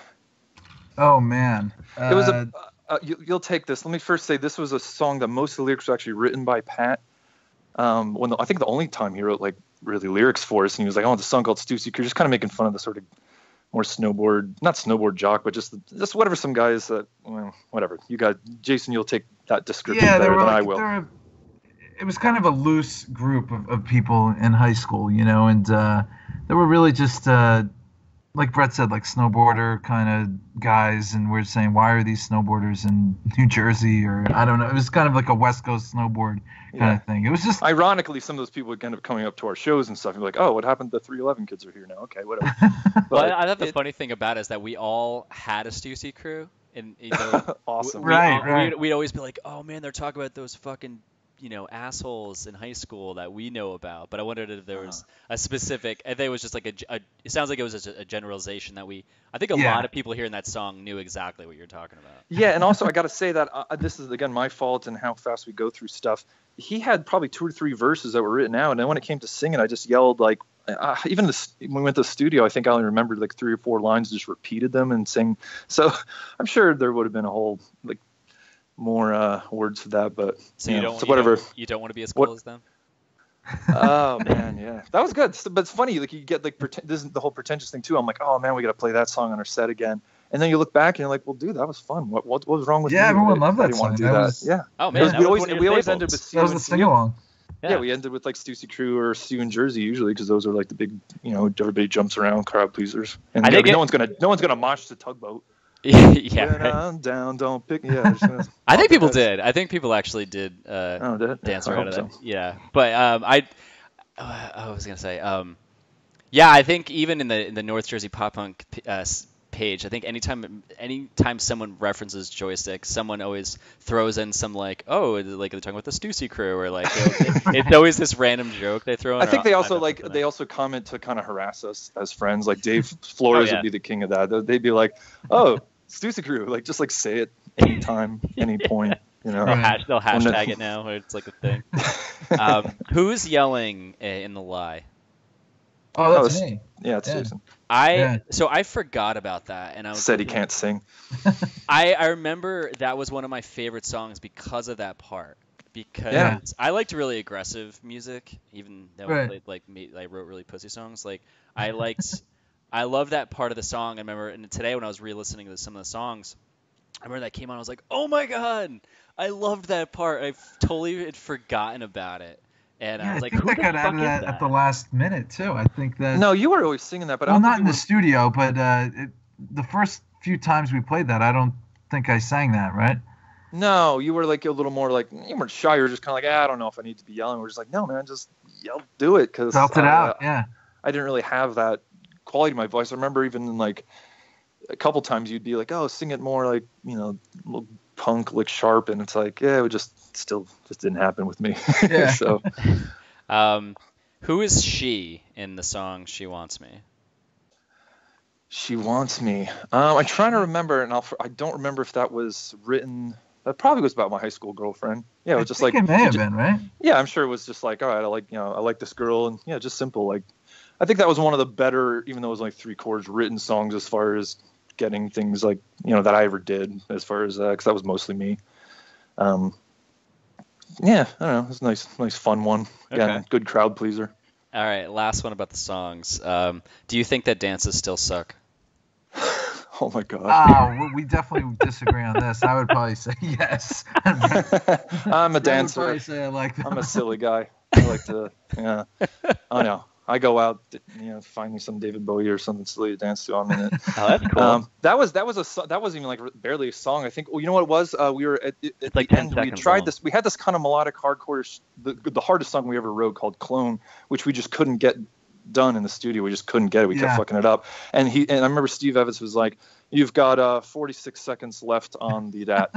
Oh man. It was you'll take this. Let me first say this was a song that most of the lyrics were actually written by Pat. I think the only time he wrote really lyrics for us, and he was like, "Oh, the song called Stussy Crew," just kind of making fun of the sort of more not snowboard jock, but just whatever some guys that whatever. You guys, Jason, you'll take that description better than I will. It was kind of a loose group of people in high school, and they were really just like Brett said, snowboarder kind of guys, and we're saying, why are these snowboarders in New Jersey? Or I don't know. It was kind of like a West Coast snowboard kind of thing. It was just ironically, some of those people would end up coming up to our shows and stuff and be like, oh, what happened? The 311 kids are here now. Okay, whatever. Well, I thought the funny thing about it is that we all had a Stussy crew, and awesome. Right. We'd always be like, oh man, they're talking about those fucking assholes in high school that we know about, but I wondered if there was a specific. I think it was just like it sounds like it was just a generalization that I think a lot of people hearing that song knew exactly what you're talking about. Yeah, and also I got to say that this is again my fault and how fast we go through stuff. He had probably 2 or 3 verses that were written out, and then when it came to singing, I just yelled like. Even when we went to the studio, I think I only remembered like 3 or 4 lines, just repeated them and sang. So I'm sure there would have been a whole like more words for that, but so whatever. You don't want to be as cool as them. Oh man, yeah, that was good. But it's funny, like you get like this is the whole pretentious thing too. I'm like, oh man, we got to play that song on our set again. And then you look back and you're like, well, dude, that was fun. What was wrong with me? Yeah, everyone loved that I didn't song. want to do that. Yeah. Oh man, we always ended with that was the sing along. Yeah, we ended with like Stussy Crew or Stu in Jersey usually because those are like the big, everybody jumps around crowd pleasers. And no one's gonna mosh the tugboat. Yeah. Down, don't pick. Yeah. I think people did. I think people actually did. Dance I around hope it. so. Yeah, but I was gonna say, yeah, I think even in the North Jersey pop punk page, I think anytime someone references Joystick, someone always throws in some like they're talking about the Stussy Crew, or like it's always this random joke they throw in. I think they also comment to kind of harass us as friends. Like Dave Flores would be the king of that. They'd be like, "Oh, Stussy Crew," like just like say it anytime, any point. They'll hashtag it now. It's like a thing. Who's yelling in the lie? Oh, that's me. Yeah, it's Jason. So I forgot about that, and I said he can't sing. I remember that was one of my favorite songs because of that part. Because I liked really aggressive music, even though I wrote really pussy songs. Like I love that part of the song. I remember, and today when I was re-listening to some of the songs, I remember that came on. I was like, oh my god, I loved that part. I totally had forgotten about it. And I was like, who the fuck is that? At the last minute too. I think that. No, you were always singing that, but not in the studio. But the first few times we played that, I don't think I sang that, right? No, you were like a little more like you weren't shy. You were just kind of like, I don't know if I need to be yelling. We're just like, no, man, just yell, do it, because felt it out. Yeah. I didn't really have that quality to my voice. I remember even like a couple times you'd be like, oh, sing it more like little punk, like sharp, and it's like, yeah, it just didn't happen with me. Yeah. So, who is she in the song "She Wants Me"? She Wants Me. I'm trying to remember, and I don't remember if that was written. That probably was about my high school girlfriend. Yeah, it was just like it may have been, right? Yeah, I'm sure it was just like, all right, I like this girl, and yeah, just simple. Like, I think that was one of the better, even though it was like 3 chords, written songs as far as getting things like that I ever did, as far as because that was mostly me. Yeah, I don't know. It's a nice fun one. Yeah, okay. Good crowd pleaser. All right, last one about the songs. Do you think that dances still suck? Oh my god. Oh, we definitely disagree on this. I would probably say yes. I'm a dancer. I would probably say I like them. I'm a silly guy. I like to. Yeah. I know. I go out, find me some David Bowie or something silly to dance to on a minute. Oh, that's cool. That wasn't even like barely a song. I think. Well, you know what it was? We were at like the end. We tried this. We had this kind of melodic hardcore, the hardest song we ever wrote called "Clone," which we just couldn't get done in the studio. We just couldn't get it. We kept fucking it up. And I remember Steve Evans was like, "You've got 46 seconds left on the dat."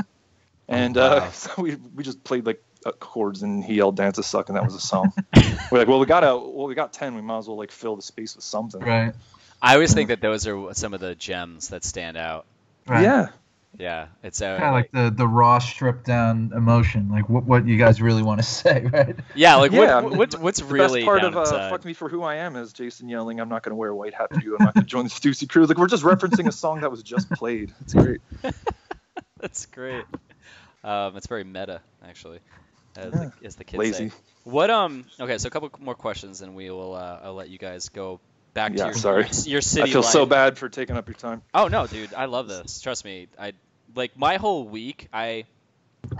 And so we just played like chords, and he yelled "Dances Suck," and that was a song. We're like, we got 10. We might as well like fill the space with something. Right. I always think that those are some of the gems that stand out. Right. Yeah. Yeah, it's kind of like the raw, stripped down emotion, like what you guys really want to say, right? Yeah, like what's really the best part down of inside? "Fuck Me for Who I Am" is Jason yelling, "I'm not going to wear a white hat for you. I'm not going to join the Stussy Crew." Like we're just referencing a song that was just played. It's great. That's great. It's very meta, actually, as the kids Lazy. say. What Okay, so a couple more questions, and we will. I'll let you guys go back to your city. I feel life. so bad for taking up your time. Oh no, dude, I love this. Trust me. My whole week. I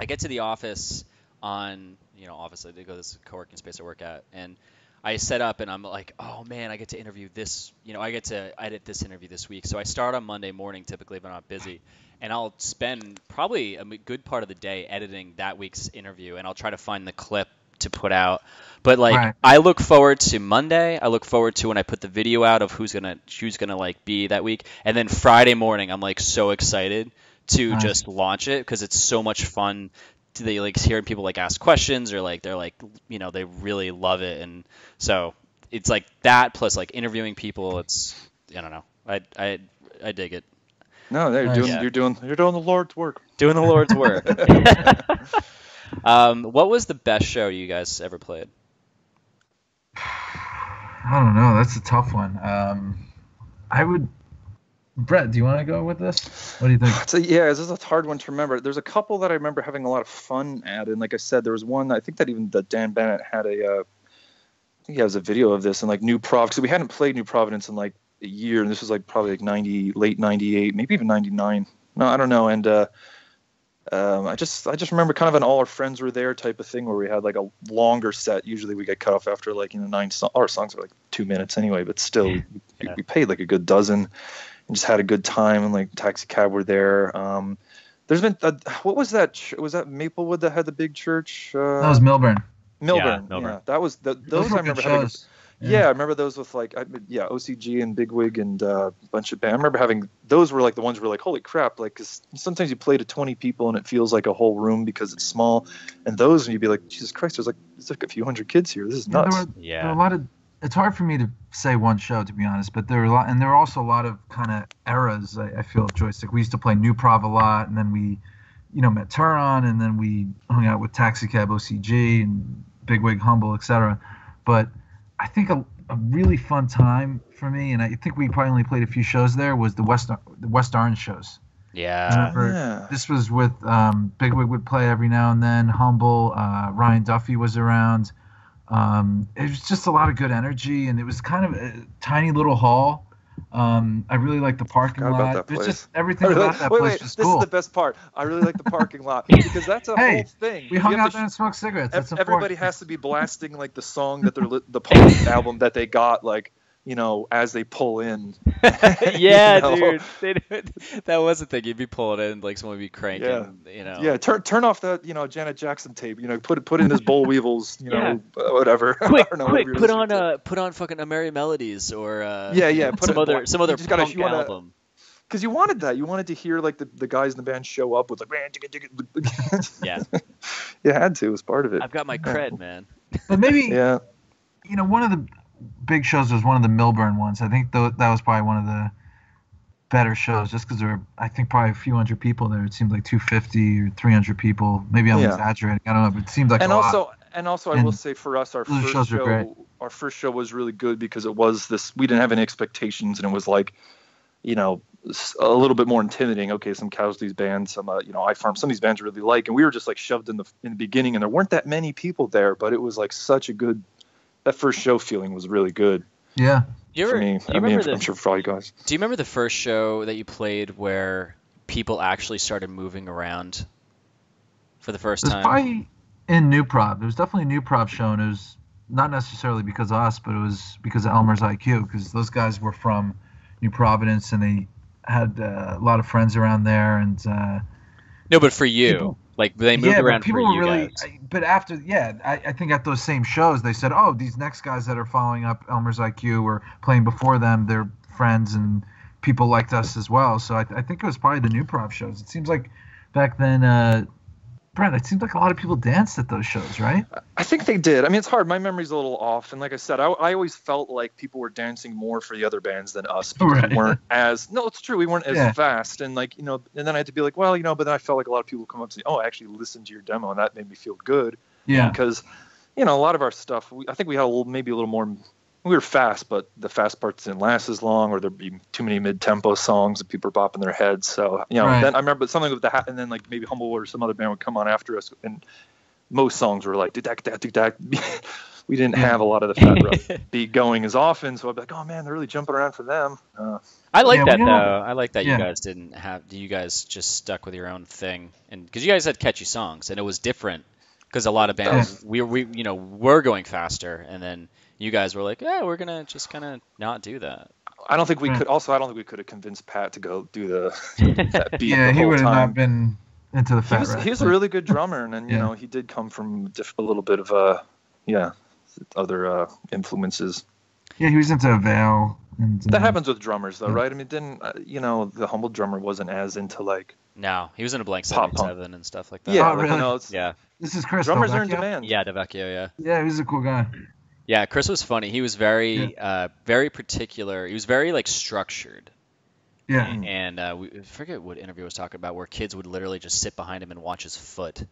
get to the office on obviously they go to this co-working space I work at, and I set up and I'm like, oh man, I get to interview this. I get to edit this interview this week. So I start on Monday morning typically if I'm not busy. And I'll spend probably a good part of the day editing that week's interview, and I'll try to find the clip to put out. But Right. I look forward to Monday. I look forward to when I put the video out of who's gonna like be that week, and then Friday morning I'm like so excited to just launch it because it's so much fun they like hearing people like ask questions or like they're like they really love it, and so it's like that plus like interviewing people. It's I don't know. I dig it. No, you're doing the Lord's work. Doing the Lord's work. What was the best show you guys ever played? I don't know. That's a tough one. Brett, do you want to go with this? What do you think? So yeah, this is a hard one to remember. There's a couple that I remember having a lot of fun at, and like I said, there was one I think that even that Dan Bennett had I think he has a video of this and like New Prov, because we hadn't played New Providence in like a year, and this was like probably like late 98, maybe even 99. No, I don't know. And I just remember kind of an all our friends were there type of thing where we had like a longer set. Usually we get cut off after like 9 songs. Our songs are like 2 minutes anyway, but still we paid like a good dozen. And just had a good time, and like Taxi Cab were there. There's been what was that? Was that Maplewood that had the big church? That was Milburn. Milburn. Yeah, that was those I remember having. Yeah, I remember those with like OCG and Bigwig and a bunch of bands. I remember having those were like the ones where like holy crap, like because sometimes you play to 20 people and it feels like a whole room because it's small, and those and you'd be like Jesus Christ, there's like a few hundred kids here. This is nuts. There were a lot of. It's hard for me to say one show, to be honest, but there were a lot, and there were also a lot of kind of eras. I feel of Joystick. We used to play New Prov a lot, and then we, met Turon, and then we hung out with Taxi Cab, OCG, and Bigwig, Humble, etc. But I think a really fun time for me, and I think we probably only played a few shows there, was the West Orange shows. Yeah. This was with Bigwig would play every now and then. Humble, Ryan Duffy was around. It was just a lot of good energy, and it was kind of a tiny little hall. I really liked the parking lot. About that place. It's just everything about that place was cool. This is the best part. I really like the parking lot because that's a whole thing. We hung out there and smoked cigarettes. That's everybody has to be blasting like the song that the Punk album that they got like as they pull in. Yeah, dude. That was the thing. You'd be pulling in, like someone would be cranking. Yeah. Turn off that Janet Jackson tape. Put in this Boll Weevils. Whatever. Quick, put on fucking A Merry Melodies or some other punk album. Because you wanted that. You wanted to hear like the guys in the band show up with like Yeah. You had to. It was part of it. I've got my cred, man. But maybe one of the big shows was one of the Milburn ones. I think that was probably one of the better shows, just because there were, I think, probably a few hundred people there. It seemed like 250 or 300 people. Maybe I'm exaggerating. I don't know, but it seemed like a lot. And also, I will say for us, our first show was really good because it was this. We didn't have any expectations, and it was like, a little bit more intimidating. Okay, some Casualties bands, some iFarm, some of these bands really like, and we were just like shoved in the beginning, and there weren't that many people there, but it was like such a good. That first show feeling was really good. Yeah. For me. I'm sure for all you guys. Do you remember the first show that you played where people actually started moving around for the first time? It was probably in New Prov. It was definitely a New Prov show, and it was not necessarily because of us, but it was because of Elmer's IQ, because those guys were from New Providence, and they had a lot of friends around there. And no, but for you. Like they moved around for you guys. But after, I think at those same shows they said, "Oh, these next guys that are following up Elmer's IQ or playing before them, they're friends and people liked us as well." So I think it was probably the New Prov shows. It seems like back then, Brent, it seems like a lot of people danced at those shows, right? I think they did. I mean, it's hard. My memory's a little off, and like I said, I always felt like people were dancing more for the other bands than us because we weren't as. No, it's true. We weren't as fast, and like and then I had to be like, well, but then I felt like a lot of people would come up and say, "Oh, I actually listened to your demo, and that made me feel good." Yeah. Because a lot of our stuff, I think we had maybe a little more. We were fast, but the fast parts didn't last as long, or there'd be too many mid-tempo songs that people are bopping their heads. So, then I remember something with that, and then like maybe Humble or some other band would come on after us, and most songs were like, do-dak. We didn't have a lot of the fat rough beat going as often, so I'd be like, oh man, they're really jumping around for them. I like that though. I like that you guys didn't have. You guys just stuck with your own thing, and because you guys had catchy songs, and it was different. Because a lot of bands, we're going faster, and then you guys were like, yeah, we're gonna just kind of not do that. I don't think we could. Also, I don't think we could have convinced Pat to go do that beat. Yeah, he would have not been into the fat. He was a really good drummer, and then he did come from a little bit of other influences. Yeah, he was into Veil. And, that happens with drummers, though, right? I mean, the Humble drummer wasn't as into like No, he was in a Blank Pop punk. 77 and stuff like that. Yeah, Oh, like, really? it's, Yeah. This is Chris. drummers are in Delvecchio? demand. Yeah, DeVecchio, yeah. Yeah, he's a cool guy. Yeah, Chris was funny. He was very very particular. He was very like structured. Yeah. And I forget what interview I was talking about, where kids would literally just sit behind him and watch his foot.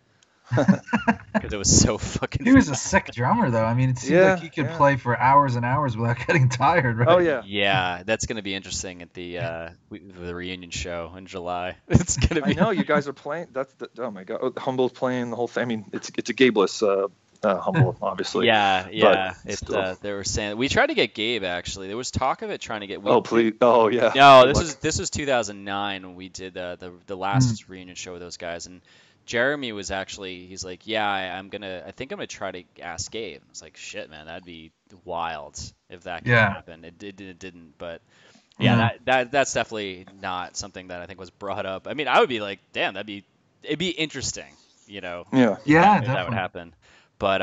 Because it was so fucking He was a sick drummer, though. I mean, it seemed like he could play for hours and hours without getting tired, right? Oh yeah. Yeah, that's going to be interesting at the reunion show in July. It's going to be. I know you guys are playing. Oh my god, Humble's playing the whole thing. I mean, it's a Gabeless Humble, obviously. Yeah. But It's still. they were saying we tried to get Gabe actually. There was talk of it trying to get. Oh please. Oh yeah. No, Good this was 2009 when we did the last reunion show with those guys, and Jeremy was actually, he's like, yeah, I think I'm gonna try to ask Gabe. I was like, shit, man, that'd be wild if that could happen. It didn't, but yeah, that's definitely not something that I think was brought up. I mean, I would be like, damn, it'd be interesting, you know. Yeah. Yeah, if that would happen. But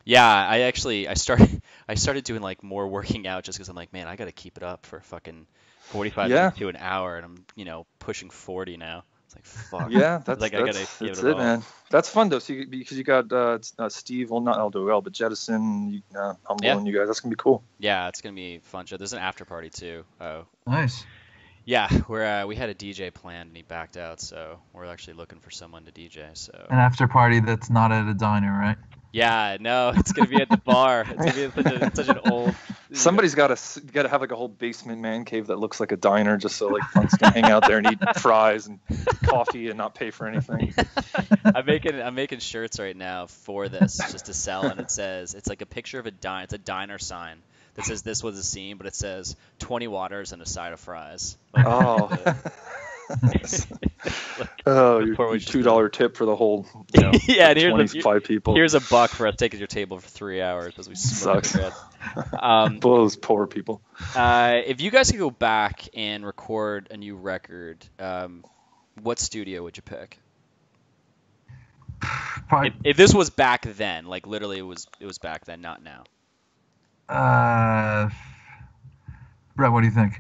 yeah, I started doing like more working out just because I'm like, man, I got to keep it up for fucking 45 minutes to an hour, and I'm pushing 40 now. It's like fuck. Yeah, that's like I gotta give that's it all. man. That's fun though. So because you got Steve, well not LWL, but Jettison, Humble, and you guys. That's gonna be cool. Yeah, it's gonna be a fun show. There's an after party too. Oh. Nice. Yeah, we had a DJ planned and he backed out, so we're actually looking for someone to DJ. So. An after party that's not at a diner, right? Yeah, no, it's gonna be at the bar. It's gonna be such an old. Somebody's got to have like a whole basement man cave that looks like a diner, just so like punks can hang out there and eat fries and coffee and not pay for anything. I'm making shirts right now for this just to sell, and it's like a picture of a diner. It's a diner sign that says this was a scene, but it says 20 waters and a side of fries. Like, Oh. Your $2 tip for the whole, yeah, and 25 people. Here's $1 for us taking your table for 3 hours as we smoke cigarettes. Those poor people. If you guys could go back and record a new record, what studio would you pick? Probably, If this was back then, like literally it was back then, not now. Brett, what do you think?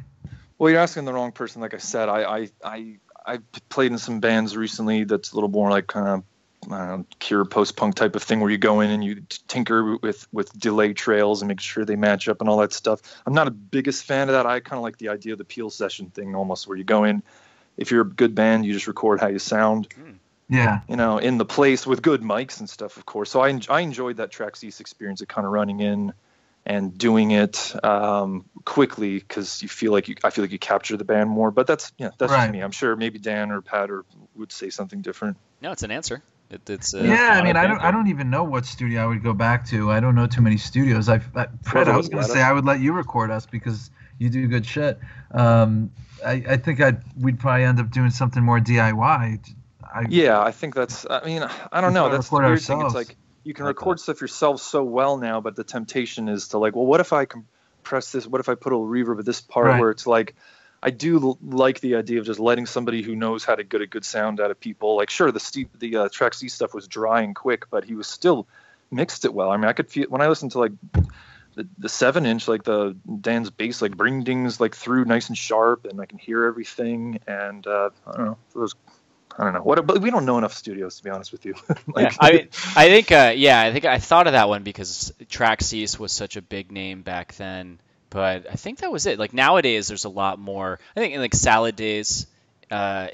Well, you're asking the wrong person. Like I said, I played in some bands recently that's a little more like kind of, I don't know, Cure post-punk type of thing where you go in and you tinker with delay trails and make sure they match up and all that stuff. I'm not a biggest fan of that. I kind of like the idea of the peel session thing almost, where you go in, if you're a good band, you just record how you sound. Yeah. In the place with good mics and stuff, of course. So I enjoyed that Trax East experience of kind of running in and doing it quickly, because I feel like you capture the band more. But that's right. just me. I'm sure maybe Dan or Pat would say something different. No, it's an answer. It's I mean, I don't even know what studio I would go back to. I don't know too many studios. Fred, I was going to say I would let you record us because you do good shit. I think we'd probably end up doing something more DIY. I think that's. I mean, I don't know. That's the weird thing. It's like you can record stuff yourself so well now, but the temptation is to like, well, what if I compress this? What if I put a reverb at this part where it's like, I do like the idea of just letting somebody who knows how to get a good sound out of people. Like, sure, the Track C stuff was dry and quick, but he was still mixed it well. I mean, I could feel when I listened to like the 7-inch, like the Dan's bass, like bring dings like through nice and sharp, and I can hear everything. And I don't know, I don't know what, but we don't know enough studios to be honest with you. I think I thought of that one because Track Cease was such a big name back then. But I think that was it. Like nowadays, there's a lot more. I think in like Salad Days, that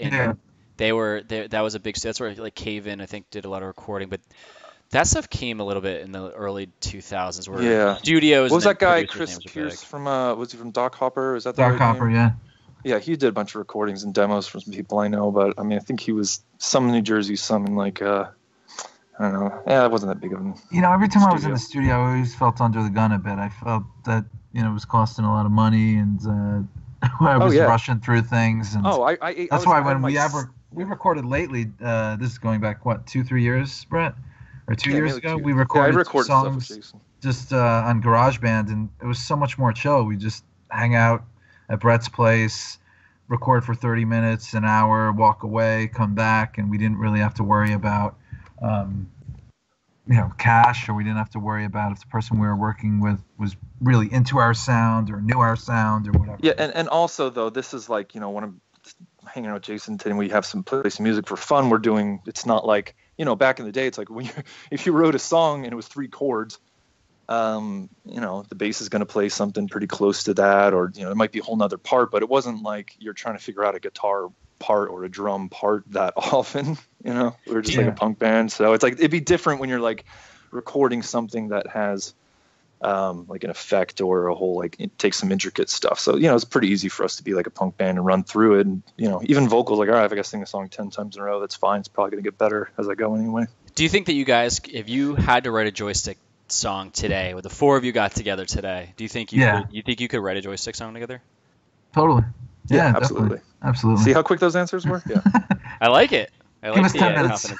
was a big. That's where like Cave In, I think, did a lot of recording. But that stuff came a little bit in the early 2000s, where studios. What was that guy, Chris Pierce from? Was he from Doc Hopper? Is that the Doc Hopper? Name? Yeah. Yeah, he did a bunch of recordings and demos from some people I know. But I mean, I think he was some in New Jersey, some in like. I don't know. Yeah, it wasn't that big of an. Every time I was in the studio, I always felt under the gun a bit. I felt that. It was costing a lot of money, and I was rushing through things. And that's why when we recorded lately, this is going back 2-3 years, Brett, or 2 years ago, we recorded songs just on GarageBand, and it was so much more chill. We just hang out at Brett's place, record for 30 minutes, an hour, walk away, come back, and we didn't really have to worry about. Cash, or we didn't have to worry about if the person we were working with was really into our sound or knew our sound or whatever. Yeah, and also though, this is like one of hanging out with Jason and we have play some music for fun. It's not like, back in the day, it's like if you wrote a song and it was 3 chords, the bass is going to play something pretty close to that, or, it might be a whole nother part, but it wasn't like you're trying to figure out a guitar part or a drum part that often, we were just like a punk band. So it's like, it'd be different when you're like recording something that has, like an effect or a whole, like it takes some intricate stuff. So, it's pretty easy for us to be like a punk band and run through it. And, even vocals, like, all right, if I gotta sing a song 10 times in a row, that's fine. It's probably going to get better as I go anyway. Do you think that you guys, if you had to write a Joystick song today, with the 4 of you got together today, do you think you could write a Joystick song together? Totally. Yeah, absolutely. Absolutely. See how quick those answers were? Yeah. I like it. Give us 10 minutes.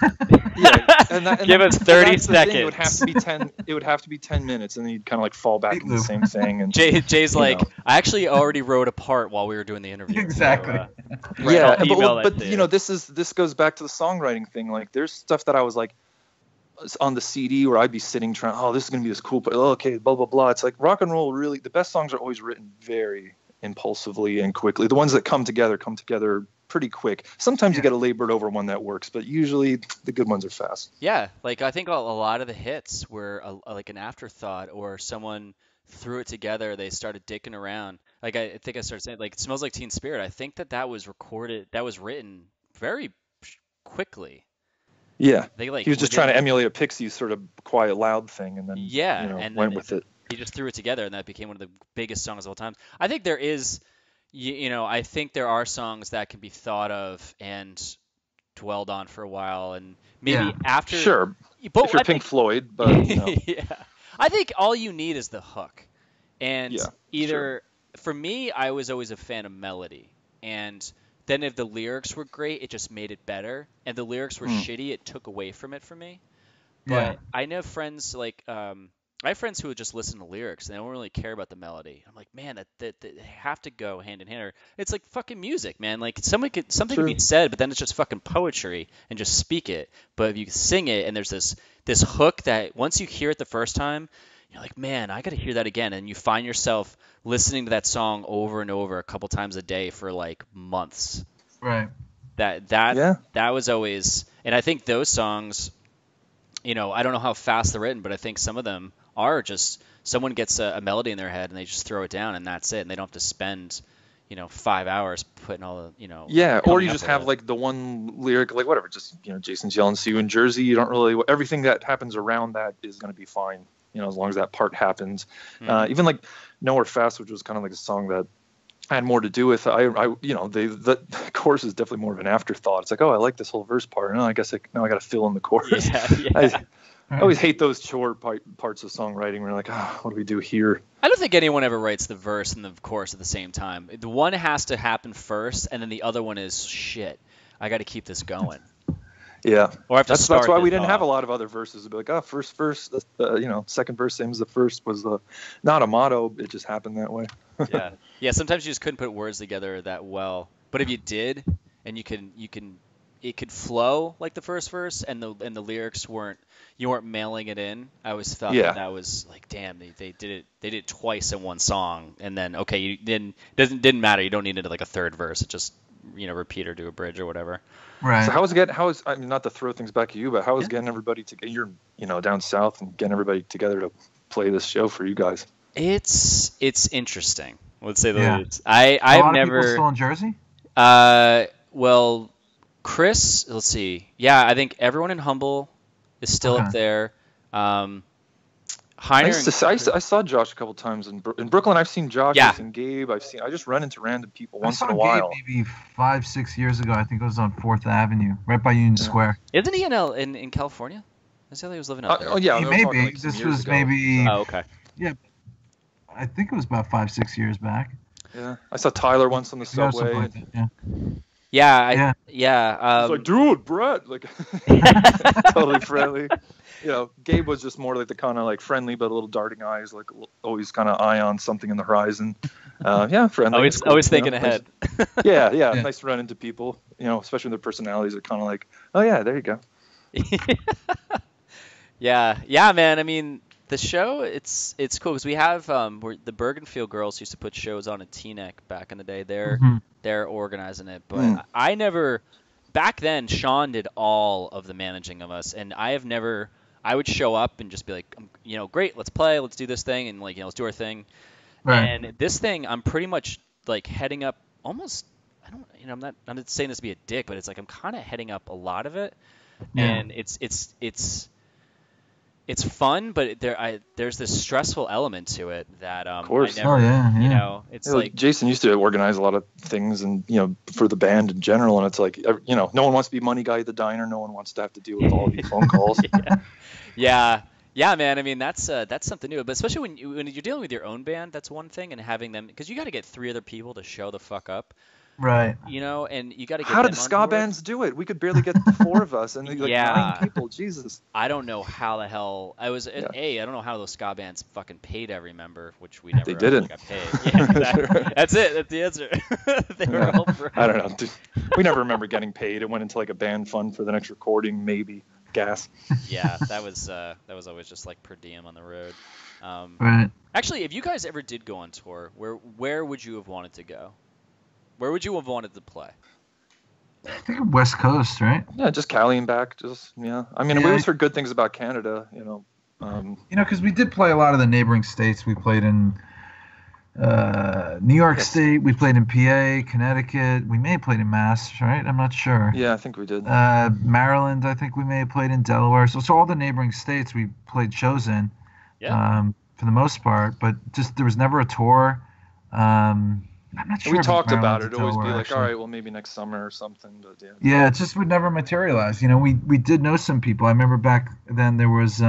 Give us 30 seconds. It would have to be 10. It would have to be 10 minutes, and then you'd kind of like fall back into the same thing. And Jay's like, I actually already wrote a part while we were doing the interview. Exactly. So, yeah, but this goes back to the songwriting thing. Like, there's stuff that I was like on the CD where I'd be sitting trying. Oh, this is gonna be this cool. But okay, blah blah blah. It's like rock and roll. Really, the best songs are always written very impulsively and quickly. The ones that come together pretty quick. Sometimes you get a labored over one that works, but usually the good ones are fast. Yeah, like I think a lot of the hits were like an afterthought, or someone threw it together. They started dicking around. Like I think I started saying, like, "It Smells Like Teen Spirit." I think that was recorded. That was written very quickly. Yeah, he was just trying to emulate a Pixies sort of quiet, loud thing, and then and went with it. He just threw it together, and that became one of the biggest songs of all time. I think there is. I think there are songs that can be thought of and dwelled on for a while, and maybe after. Sure, but if you're Pink Floyd, but yeah, I think all you need is the hook, and for me, I was always a fan of melody, and then if the lyrics were great, it just made it better, and the lyrics were shitty, it took away from it for me. But I know friends like. I have friends who would just listen to lyrics and they don't really care about the melody. I'm like, man, that they have to go hand in hand. It's like fucking music, man. Like something can be said, but then it's just fucking poetry and just speak it. But if you sing it and there's this hook that once you hear it the first time, you're like, man, I got to hear that again. And you find yourself listening to that song over and over a couple times a day for like months. Right. That was always, and I think those songs, I don't know how fast they're written, but I think some of them are just someone gets a melody in their head and they just throw it down and that's it, and they don't have to spend 5 hours putting all the or you just have like the one lyric, like whatever, just Jason's yelling "see you in Jersey." You don't really, everything that happens around that is going to be fine, as long as that part happens. Even like "Nowhere Fast," which was kind of like a song that I had more to do with. The chorus is definitely more of an afterthought. It's like, oh, I like this whole verse part. I guess now I got to fill in the chorus. I always hate those short parts of songwriting where you're like, what do we do here? I don't think anyone ever writes the verse and the chorus at the same time. The one has to happen first, and then the other one is, shit, I got to keep this going. Yeah. Or I have to that's why we didn't have a lot of other verses. It'd be like, first verse, second verse, same as the first, was not a motto. It just happened that way. Yeah. Sometimes you just couldn't put words together that well. But if you did, and it could flow like the first verse, and the lyrics you weren't mailing it in. I always thought that was like, damn, they did it twice in one song, and then you didn't matter. You don't need it like a third verse. It just repeat or do a bridge or whatever. Right. So I mean, not to throw things back at you, but how is getting everybody together? You're down south and getting everybody together to play this show for you guys. It's interesting. Let's say the least. I've never. People still in Jersey? Well, Chris, let's see. Yeah, I think everyone in Humble is still up there. Heiner, I saw Josh a couple times in Brooklyn. I've seen Josh. I've seen Gabe. I just run into random people once in a while. Gabe maybe 5-6 years ago. I think it was on 4th Avenue, right by Union Square. Isn't he in California? I said he was living out there. Oh yeah, maybe this was maybe. Oh, okay. Yeah, I think it was about 5-6 years back. Yeah, I saw Tyler once on the subway. Like that, yeah. He's like, dude, Brett, like totally friendly. Gabe was just more like the kind of like friendly but a little darting eyes, like always kind of eye on something in the horizon. Friendly. Always thinking ahead. Nice, nice to run into people, especially when their personalities are kind of like, oh yeah, there you go. Yeah, man. I mean, the show, it's cool because we have the Bergenfield girls used to put shows on at Teaneck back in the day. They're organizing it, but I never. Back then, Sean did all of the managing of us, and I have never. I would show up and just be like, great, let's play, let's do this thing, and let's do our thing. Right. And this thing, I'm pretty much like heading up almost. I don't, I'm not saying this to be a dick, but it's like I'm kind of heading up a lot of it, and it's fun, but there's this stressful element to it that of course. I never, it's like Jason used to organize a lot of things, and for the band in general, and it's like no one wants to be money guy at the diner, no one wants to have to deal with all these phone calls. Yeah, man. I mean, that's something new, but especially when you're dealing with your own band, that's one thing, and having them because you got to get 3 other people to show the fuck up. Right. And you got to get. How did the ska bands do it? We could barely get 4 of us, and 9 people. Jesus. I don't know how the hell I was. I don't know how those ska bands fucking paid every member, which we never. They didn't. Got paid. Yeah, exactly. That's it. That's the answer. They were all broke. I don't know. Dude, we never remember getting paid. It went into like a band fund for the next recording, maybe gas. Yeah, that was always just like per diem on the road. Right. Actually, if you guys ever did go on tour, where would you have wanted to go? Where would you have wanted to play? I think West Coast, right? Yeah, just Cali and back. I mean, we always heard good things about Canada, because we did play a lot of the neighboring states. We played in New York State. We played in PA, Connecticut. We may have played in Mass, right? I'm not sure. Yeah, I think we did. Maryland, I think we may have played in Delaware. So all the neighboring states we played shows in, for the most part. But just there was never a tour. I'm not sure. We talked about it. It'd always be like, all right, well, maybe next summer or something. But yeah, it just would never materialize. We did know some people. I remember back then there was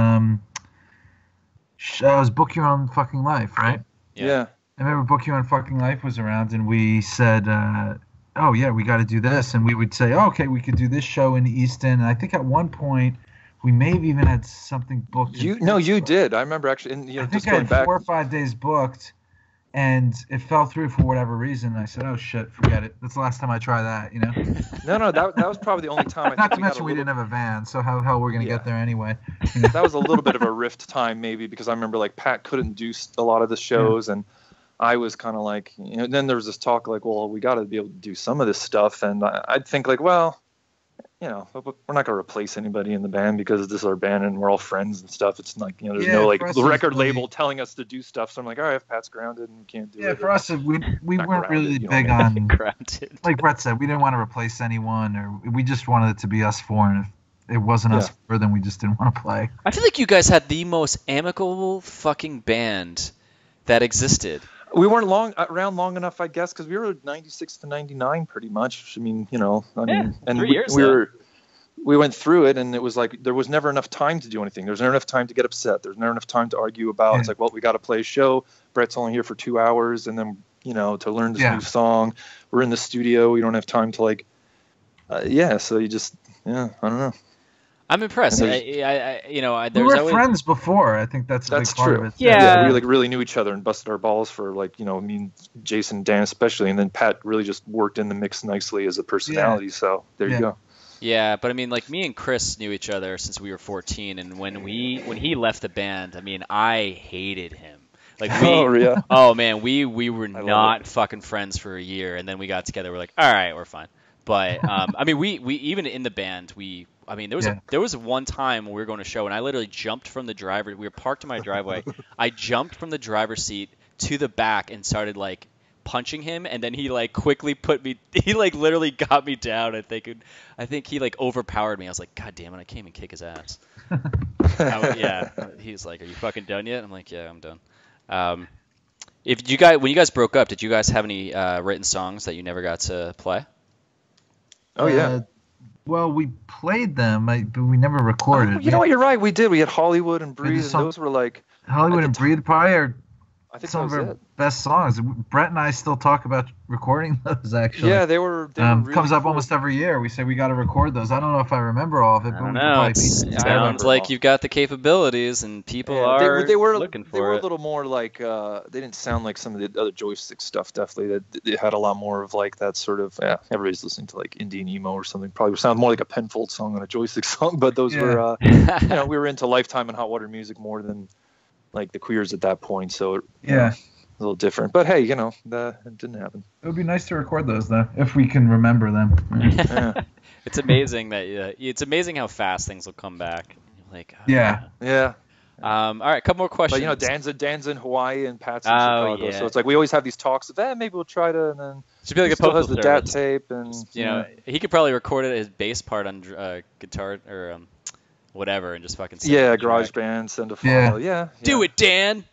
was Book Your Own Fucking Life, right? Yeah. I remember Book Your Own Fucking Life was around, and we said, oh yeah, we got to do this, and we would say, oh, okay, we could do this show in Easton. And I think at one point we may have even had something booked. You did. I remember actually. I think I had 4 or 5 days booked. And it fell through for whatever reason. I said, "Oh shit, forget it. That's the last time I try that." No, that was probably the only time. Not to mention we didn't have a van, so how the hell we're gonna get there anyway? That was a little bit of a rift time, maybe, because I remember like Pat couldn't do a lot of the shows, and I was kind of like, then there was this talk like, well, we got to be able to do some of this stuff, and I'd think like, well, we're not going to replace anybody in the band because this is our band and we're all friends and stuff. It's like, there's no like the record label telling us to do stuff. So I'm like, all right, if Pat's grounded and we can't do it. Yeah, for us, we weren't really big on, like Brett said, we didn't want to replace anyone, or we just wanted it to be us 4. And if it wasn't us 4, then we just didn't want to play. I feel like you guys had the most amicable fucking band that existed. We weren't around long enough, I guess, because we were 96 to 99 pretty much. I mean, and 3 years. We went through it, and it was like there was never enough time to do anything. There was never enough time to get upset. There's never enough time to argue about. It's like, well, we got to play a show. Brett's only here for 2 hours, and then to learn this new song. We're in the studio. We don't have time to like. So you just I don't know. I'm impressed. We were friends before. I think that's true. Part of it. Yeah. We really knew each other and busted our balls for Jason, Dan especially, and then Pat really just worked in the mix nicely as a personality. So there you go. Yeah, but I mean, like me and Chris knew each other since we were 14, and when he left the band, I mean, I hated him. Like oh man, we were not fucking friends for a year, and then we got together. We're like, all right, we're fine. But I mean, we even in the band, there was one time when we were going to show, and I literally jumped from the driver. We were parked in my driveway. I jumped from the driver's seat to the back and started like punching him, and then he like quickly he like literally got me down. I think he like overpowered me. I was like, God damn it, I can't even kick his ass. He's like, are you fucking done yet? I'm like, yeah, I'm done. When you guys broke up, did you guys have any written songs that you never got to play? Oh yeah. Well, we played them, but we never recorded. You know what? You're right. We did. We had Hollywood and Breathe, and those were like Hollywood and Breathe probably are I think some of our best songs. Brett and I still talk about recording those, actually. Yeah, they were really comes up cool. Almost every year. We say we got to record those. I don't know if I remember all of it, but we know. It sounds like you've got the capabilities, and people are looking for it. They were a little more like they didn't sound like some of the other Joystick stuff. Definitely, they had a lot more of like that sort of. Yeah, everybody's listening to like Indian emo or something. Probably sound more like a Penfolds song than a Joystick song. But those were, we were into Lifetime and Hot Water Music more than like the queers at that point, so Yeah. a little different. But hey, it didn't happen. It would be nice to record those though, if we can remember them. Yeah. It's amazing that it's amazing how fast things will come back. Like, Yeah. Yeah. All right, a couple more questions. But Dan's in Hawaii and Pat's in Oh, Chicago, yeah. so it's like we always have these talks of, maybe we'll try to, and then Should be like he a still postal has the DAT service. tape, and He could probably record it his bass part on guitar or whatever, and just fucking send it yeah, to the track. GarageBand, send a file, yeah. Do it, Dan.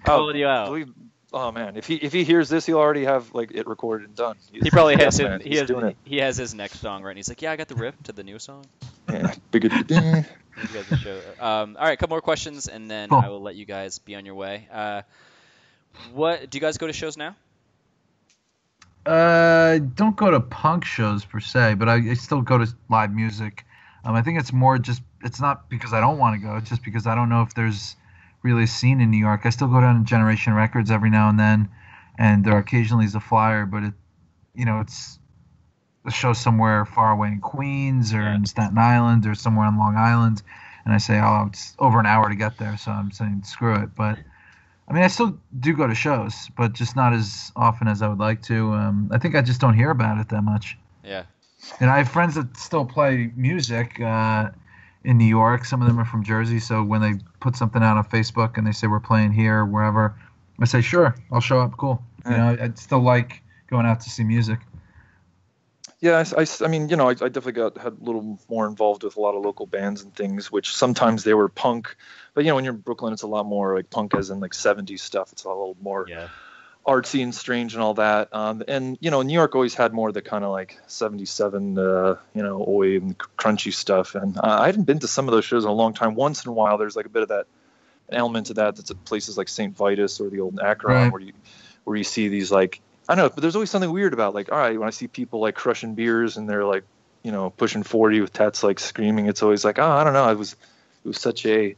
Pulling you out. Oh man, if he hears this, he'll already have like it recorded and done. He probably has man, he's doing it. he has his next song right, and he's like, yeah, I got the riff to the new song. Yeah, bigger. You guys will show. All right, a couple more questions, and then Cool. I will let you guys be on your way. What do you guys go to shows now? Don't go to punk shows per se, but I still go to live music. I think it's more just, it's not because I don't want to go, it's just because I don't know if there's really a scene in New York. I still go down to Generation Records every now and then, and there occasionally is a flyer, but it's a show somewhere far away in Queens or in Staten Island or somewhere on Long Island, and I say, oh, it's over an hour to get there, so I'm saying screw it. But I mean, I still do go to shows, but just not as often as I would like to. I think I just don't hear about it that much. Yeah. And I have friends that still play music in New York. Some of them are from Jersey, so when they put something out on Facebook and they say we're playing here or wherever, I say, sure, I'll show up. Cool. I'd still like going out to see music. Yeah, I mean, I definitely had a little more involved with a lot of local bands and things, which sometimes they were punk, but when you're in Brooklyn, it's a lot more like punk as in like 70s stuff. It's a little more artsy and strange and all that. And New York always had more of the kind of like 77, oi and crunchy stuff. And I hadn't been to some of those shows in a long time. Once in a while, there's like a bit of that element to that that's at places like St. Vitus or the old Akron, where you see these like, I don't know, but there's always something weird about like, all right, when I see people like crushing beers and they're like, pushing 40 with tats like screaming, it's always like, oh, I don't know, it was such a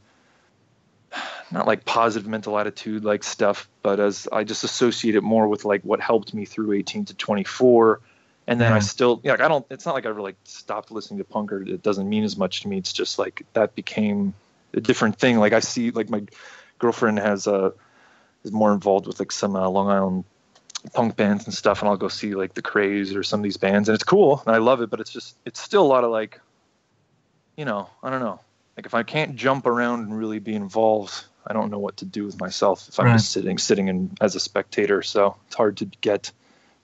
not like positive mental attitude like stuff, but as I just associate it more with like what helped me through 18 to 24, and then I still it's not like I really stopped listening to punk or it doesn't mean as much to me. It's just like that became a different thing. Like I see like my girlfriend is more involved with like some Long Island punk bands and stuff, and I'll go see like the Craze or some of these bands, and it's cool and I love it, but it's still a lot of like, I don't know, like if I can't jump around and really be involved, I don't know what to do with myself if I'm just sitting in as a spectator. So it's hard to get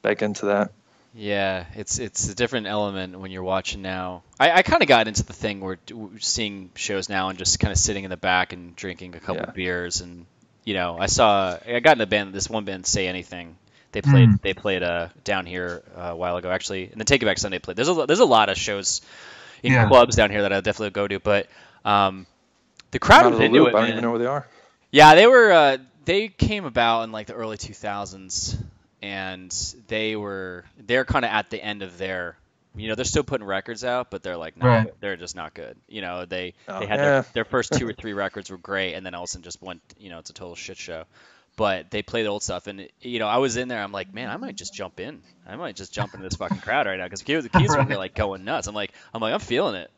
back into that. Yeah, it's a different element when you're watching now. I kind of got into the thing where seeing shows now and just kind of sitting in the back and drinking a couple beers, and I got in this one band, Say Anything. They played down here a while ago, actually, and the Take It Back Sunday played. There's a lot of shows in clubs down here that I definitely go to, but the crowd was into it. I don't even know where they are. Yeah, they came about in like the early 2000s, and they're kind of at the end of their, they're still putting records out, but they're like, no, they're just not good. They had their first 2 or 3 records were great, and then all of a sudden just went, it's a total shit show. But they play the old stuff, and I was in there. I'm like, man, I might just jump in. I might just jump into this fucking crowd right now because the kids were like going nuts. I'm feeling it.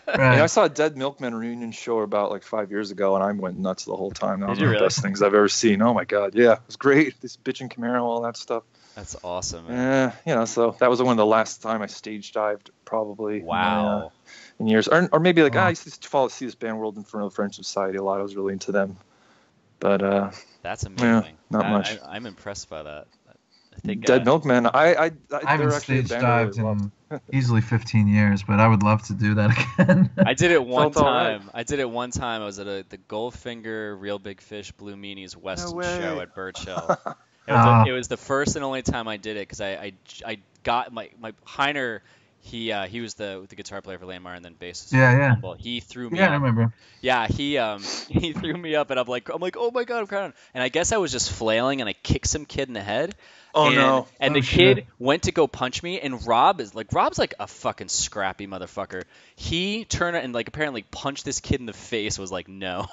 I saw a Dead Milkmen reunion show about like 5 years ago, and I went nuts the whole time. That was one of the best things I've ever seen. Oh my god, yeah, it was great. This bitchin' Camaro, all that stuff. That's awesome, man. So that was one of the last time I stage dived, probably. Wow. In years, or maybe like I used to see this band World Inferno French Society a lot. I was really into them. But that's amazing. Not much. I'm impressed by that. I think Dead Milkmen. I haven't stage dived in easily 15 years, but I would love to do that again. I did it one time. Right. I did it one time. I was at the Goldfinger Real Big Fish Blue Meanies Weston show at Birch Hill. It was the first and only time I did it because I got my Heiner. He was the guitar player for Landmar and then bassist. Yeah. He threw me. Yeah, up. I remember. Yeah, he threw me up, and I'm like, oh my god, I'm crying. And I guess I was just flailing, and I kicked some kid in the head. No! And the kid went to go punch me, and Rob's like a fucking scrappy motherfucker. He turned and like apparently punched this kid in the face. Was like, no.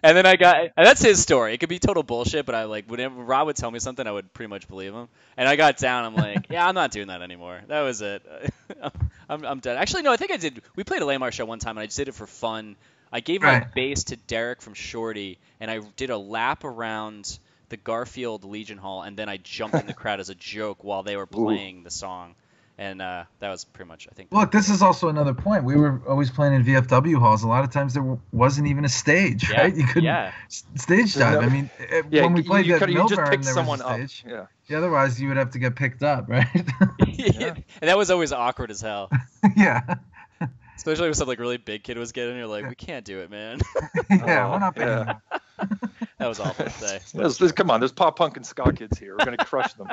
And then and that's his story. It could be total bullshit, but whenever Rob would tell me something, I would pretty much believe him. And I got down. I'm like, yeah, I'm not doing that anymore. That was it. I'm done. Actually, no, I think I did. We played a Lamar show one time, and I just did it for fun I gave my Right. bass to Derek from Shorty, and I did a lap around the Garfield Legion Hall, and then I jumped in the crowd as a joke while they were playing the song. And that was pretty much, I think. Look, this is also another point. We were always playing in VFW halls. A lot of times there wasn't even a stage, Yeah, right? You couldn't yeah. stage dive. I mean, Yeah, when we played at you just Milburn, pick there someone was a up. stage. Yeah. Yeah, otherwise you would have to get picked up, right? And that was always awkward as hell. Yeah. Especially if some like really big kid was getting, you're like, we can't do it, man. Yeah, we're not paying yeah. enough. That was awful to say. Come on, there's pop punk and ska kids here. We're gonna crush them.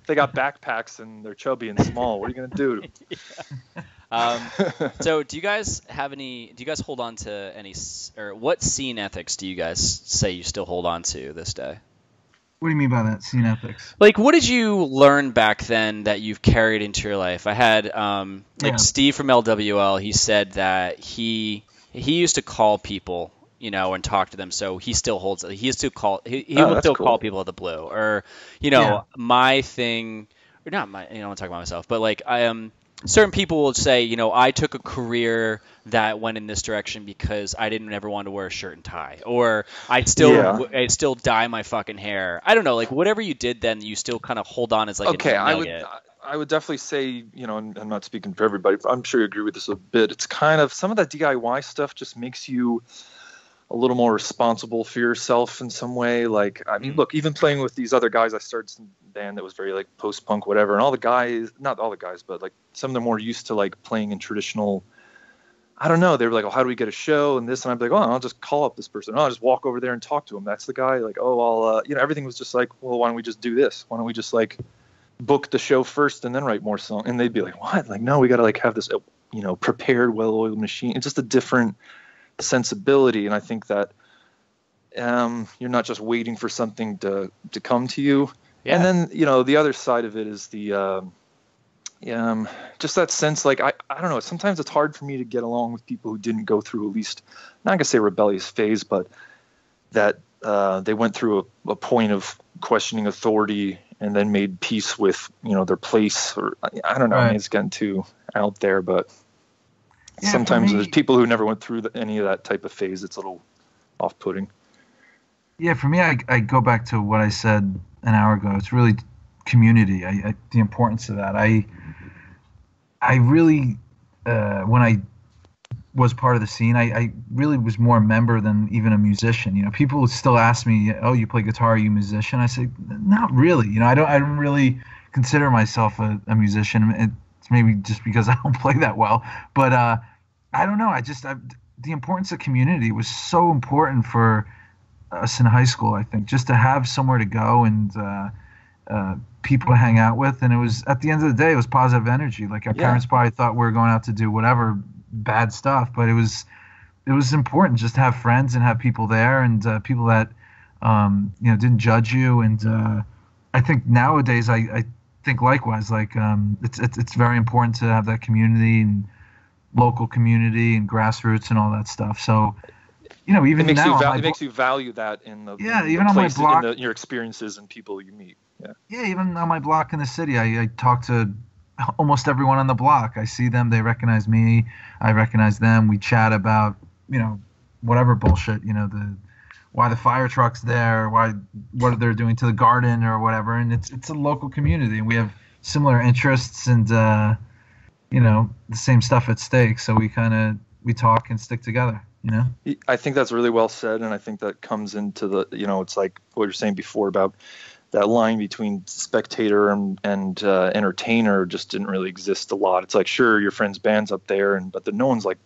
They got backpacks and they're chubby and small. What are you gonna do? So do you guys hold on to any, or what scene ethics do you guys say you still hold on to this day? What do you mean by that, scene ethics? Like, what did you learn back then that you've carried into your life? I had Yeah. Steve from LWL. He said that he used to call people, and talk to them. So he still holds it. He used to call. He will that's still cool. call people at the Blue, or Yeah. my thing, or not my. I don't want to talk about myself, but like I am. Certain people will say, I took a career that went in this direction because I didn't ever want to wear a shirt and tie, or I still dye my fucking hair. I don't know, like whatever you did then, you still kind of hold on as like Okay, a nugget. I would definitely say, and I'm not speaking for everybody, but I'm sure you agree with this a bit. It's kind of some of that DIY stuff just makes you a little more responsible for yourself in some way. Like, I mean, look, even playing with these other guys, I started some band that was very like post-punk, whatever. And all the guys, not all the guys, but like some of them were used to like playing in traditional, I don't know. They were like, oh, how do we get a show and this? And I'd be like, oh, I'll just call up this person. Oh, I'll just walk over there and talk to him. That's the guy. Like, oh, I'll, everything was just like, well, why don't we just do this? Why don't we just like book the show first and then write more songs? And they'd be like, what? Like, no, we got to like have this, prepared, well-oiled machine. It's just a different sensibility. And I think that you're not just waiting for something to come to you. Yeah. And then, the other side of it is the, just that sense, like, I don't know, sometimes it's hard for me to get along with people who didn't go through at least, not going to say rebellious phase, but that they went through a point of questioning authority and then made peace with, their place, or I don't know, Right. maybe it's getting too out there, but Yeah, sometimes for me- there's people who never went through any of that type of phase. It's a little off-putting. Yeah, for me, I go back to what I said an hour ago. It's really community. The importance of that. I really, when I was part of the scene, I really was more a member than even a musician. People would still ask me, "Oh, you play guitar? Are you a musician?" I say, "Not really. I don't really consider myself a musician. It's maybe just because I don't play that well. But I don't know. The importance of community was so important for us in high school. I think just to have somewhere to go and people to hang out with, and it was at the end of the day, it was positive energy. Like our parents probably thought we were going out to do whatever bad stuff, but it was important just to have friends and have people there, and people that didn't judge you. And I think nowadays I think likewise. Like it's very important to have that community and local community and grassroots and all that stuff. So even It makes now it makes you value that in the even on my place, block, in your experiences and people you meet. Yeah, even on my block in the city, I talk to almost everyone on the block. I see them, they recognize me, I recognize them. We chat about, whatever bullshit, why the fire truck's there, what they're doing to the garden or whatever. And it's a local community, and we have similar interests and, the same stuff at stake. So we talk and stick together, I think that's really well said, and I think that comes into the, it's like what you were saying before about that line between spectator and entertainer just didn't really exist a lot. It's like, sure, your friend's band's up there, but no one's like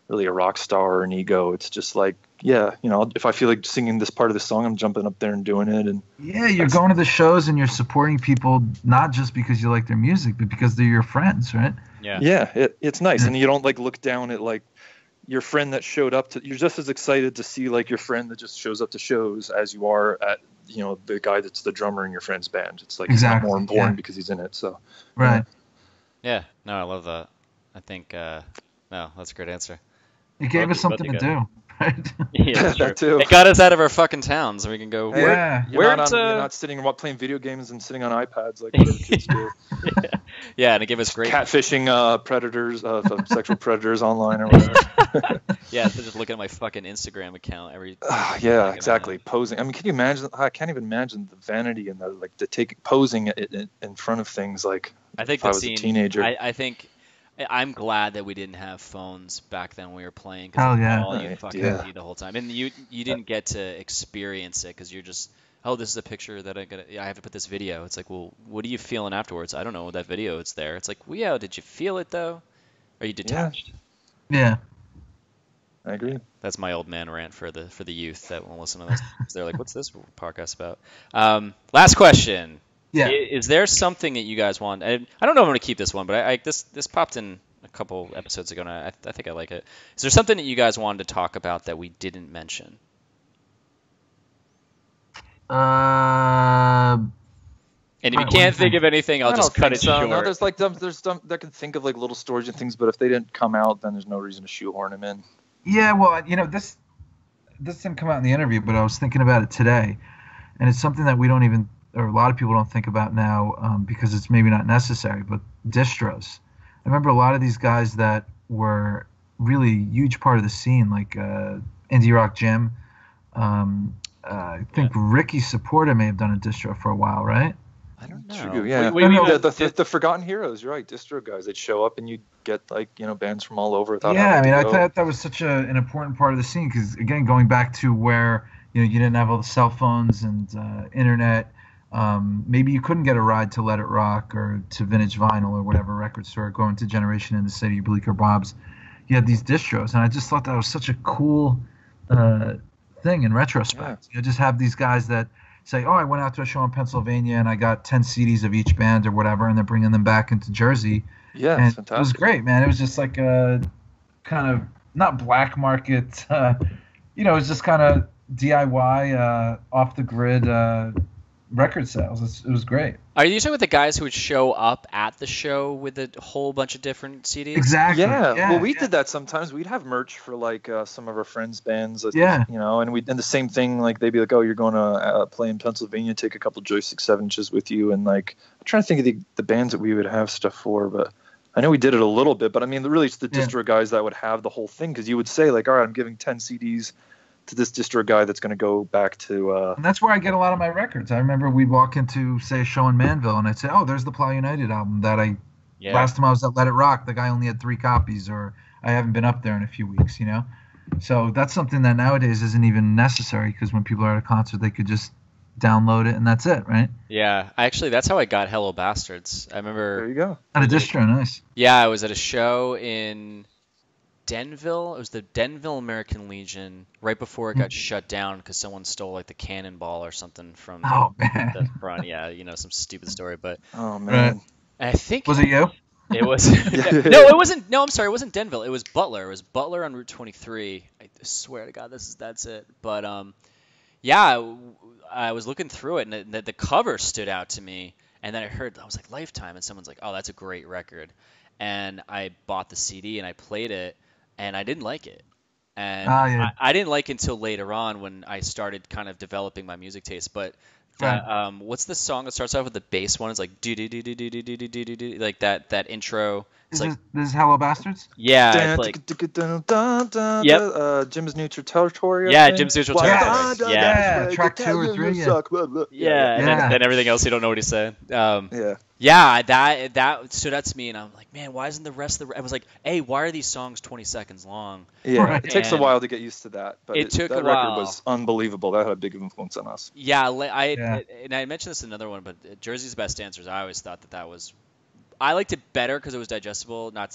really a rock star or an ego. It's just like, if I feel like singing this part of the song, I'm jumping up there and doing it. And you're going to the shows and you're supporting people not just because you like their music, but because they're your friends, right? Yeah, it's nice, and you don't like look down at like your friend that showed up to. You're just as excited to see like your friend that just shows up to shows as you are at the guy that's the drummer in your friend's band. It's like exactly. He's not more important because he's in it. So right. Yeah, no, I love that. I think no, that's a great answer. It gave us something to do. Right? Yeah, that's that true. too. It got us out of our fucking towns, so we can go. Yeah. You're not sitting playing video games and sitting on iPads like other kids do. Yeah, and it gave us great. Catfishing predators, sexual predators online or whatever. Yeah, so just looking at my fucking Instagram account every. Yeah, exactly. Posing. I mean, can you imagine? I can't even imagine the vanity and the posing in front of things. Like, I think if I was a teenager. I think I'm glad that we didn't have phones back then when we were playing. Hell yeah. All you Right, fucking yeah. need the whole time, and you didn't get to experience it because you're just, oh, this is a picture that I have to put this video. It's like, well, what are you feeling afterwards? I don't know that video. It's there. It's like, well, yeah, did you feel it though? Are you detached? Yeah. I agree. That's my old man rant for the youth that won't listen to this. They're like, what's this podcast about? Last question. Yeah. Is there something that you guys want? I don't know if I'm going to keep this one, but this popped in a couple episodes ago, and I think I like it. Is there something that you guys wanted to talk about that we didn't mention? And if you can't think of anything, I'll just cut it short. No, there's some that can think of like little stories and things, but if they didn't come out, then there's no reason to shoehorn them in. Yeah, well, this didn't come out in the interview, but I was thinking about it today, and it's something that we don't even, or a lot of people don't think about now because it's maybe not necessary, but distros. I remember a lot of these guys that were really a huge part of the scene, like Indie Rock Jim. I think Ricky Supporta may have done a distro for a while, right? I don't know. True, yeah. The Forgotten Heroes, you're right, distro guys. They'd show up and you'd get bands from all over. I thought that was such an important part of the scene because, again, going back to where you didn't have all the cell phones and internet. Maybe you couldn't get a ride to Let It Rock or to Vintage Vinyl or whatever record store, going to Generation in the City, Bleecker Bob's. You had these distros, and I just thought that was such a cool thing in retrospect. Yeah. Just have these guys that say, oh, I went out to a show in Pennsylvania and I got 10 CDs of each band or whatever, and they're bringing them back into Jersey. Yeah, and fantastic. It was great, man. It was just like a kind of, not black market, it was just kind of DIY, off the grid record sales. It was great. Are you talking about the guys who would show up at the show with a whole bunch of different CDs? Exactly. Yeah. Well, we did that sometimes. We'd have merch for like some of our friends' bands. And the same thing. Like they'd be like, "Oh, you're going to play in Pennsylvania. Take a couple Joystick 7-inches with you." And like, I'm trying to think of the bands that we would have stuff for, but I know we did it a little bit. But I mean, really, it's the distro guys that would have the whole thing, because you would say like, "All right, I'm giving 10 CDs." To this distro guy that's going to go back to... And that's where I get a lot of my records. I remember we'd walk into, say, a show in Manville, and I'd say, oh, there's the Plow United album that last time I was at Let It Rock, the guy only had 3 copies, or I haven't been up there in a few weeks, So that's something that nowadays isn't even necessary, because when people are at a concert, they could just download it, and that's it, right? Yeah, actually, that's how I got Hello Bastards. I remember... There you go. At a distro, nice. Yeah, I was at a show in... Denville. It was the Denville American Legion right before it got shut down because someone stole like the cannonball or something from the front. Yeah, some stupid story. But oh man, I think was it you? It was no, it wasn't. No, I'm sorry, it wasn't Denville. It was Butler. It was Butler on Route 23. I swear to God, that's it. But I was looking through it and the cover stood out to me, and then I was like Lifetime, and someone's like, oh, that's a great record, and I bought the CD and I played it. And I didn't like it. And I didn't like it until later on when I started kind of developing my music taste. But what's the song that starts off with the bass one? It's like do do do do do do do do do do, like that intro. It's this is Hello Bastards? Yeah, it's like Jim's Neutral Territory. Yeah, Jim's Neutral Territory. Yeah, track 2 or 3. Yeah, and then everything else you don't know what he's saying. Yeah, that stood out to me, and I'm like, man, why isn't the rest of the? I was like, hey, why are these songs 20 seconds long? Yeah, Right. it takes a while to get used to that, but It took that a while. record was unbelievable. That had a big influence on us. Yeah, and I mentioned this in another one, but Jersey's Best Dancers, I always thought that was. I liked it better because it was digestible. I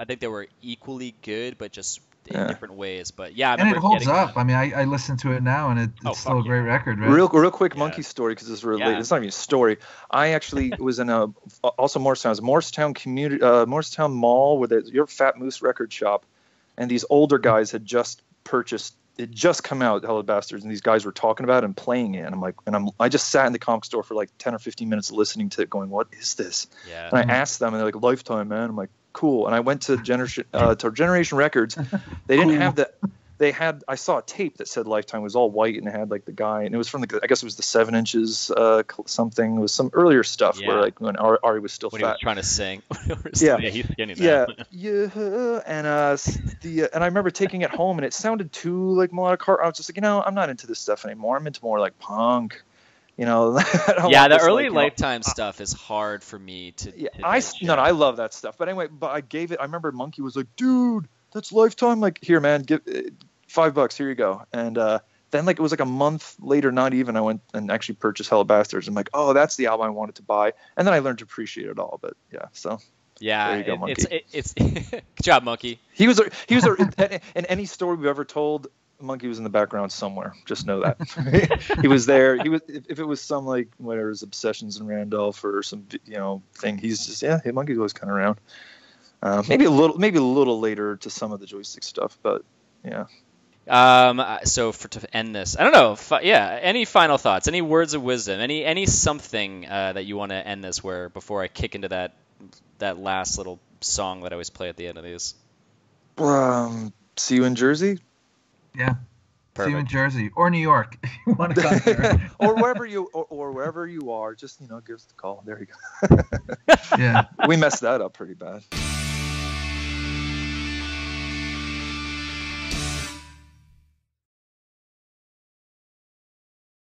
think they were equally good, but just in different ways. But yeah, I remember and it holds up. I mean, I listen to it now, and it's still a great record, right? Real quick monkey story, because it's related. It's not even a story. I actually was in also Moorestown Mall with your Fat Moose record shop, and these older guys had just purchased. It just come out, Hello Bastards, and these guys were talking about it and playing it. And I'm like, I just sat in the comic store for like 10 or 15 minutes listening to it, going, what is this? Yeah. And I asked them, and they're like, Lifetime, man. I'm like, cool. And I went to Generation Records. They didn't have I saw a tape that said Lifetime, was all white, and it had like the guy, and it was from I guess it was the 7 Inches something. It was some earlier stuff where like when Ari was still when fat. he was trying to sing. Yeah, he's skinny now. Yeah, and and I remember taking it home, and it sounded too like melodic hard. I was just like, I'm not into this stuff anymore. I'm into more like punk. The early Lifetime stuff is hard for me to. I love that stuff. But anyway, I remember Monkey was like, dude, that's Lifetime. Like, here, man, give $5. Here you go. And then like it was like a month later, not even, I went and actually purchased Hell Bastards. I'm like, oh, that's the album I wanted to buy. And then I learned to appreciate it all. But yeah, so. Yeah, there you go, Monkey. It's good job, Monkey. He was in any story we've ever told. Monkey was in the background somewhere. Just know that he was there. He was if it was some like whatever his Obsessions in Randolph or some thing. He's just hey, Monkey's always kind of around. Maybe a little later to some of the Joystick stuff, but yeah. So to end this, I don't know. Any final thoughts? Any words of wisdom? Any something that you want to end this before I kick into that last little song that I always play at the end of these? See you in Jersey. Yeah. Perfect. See you in Jersey or New York if you want to come there. or wherever you are, just give us a call. There you go. Yeah. We messed that up pretty bad.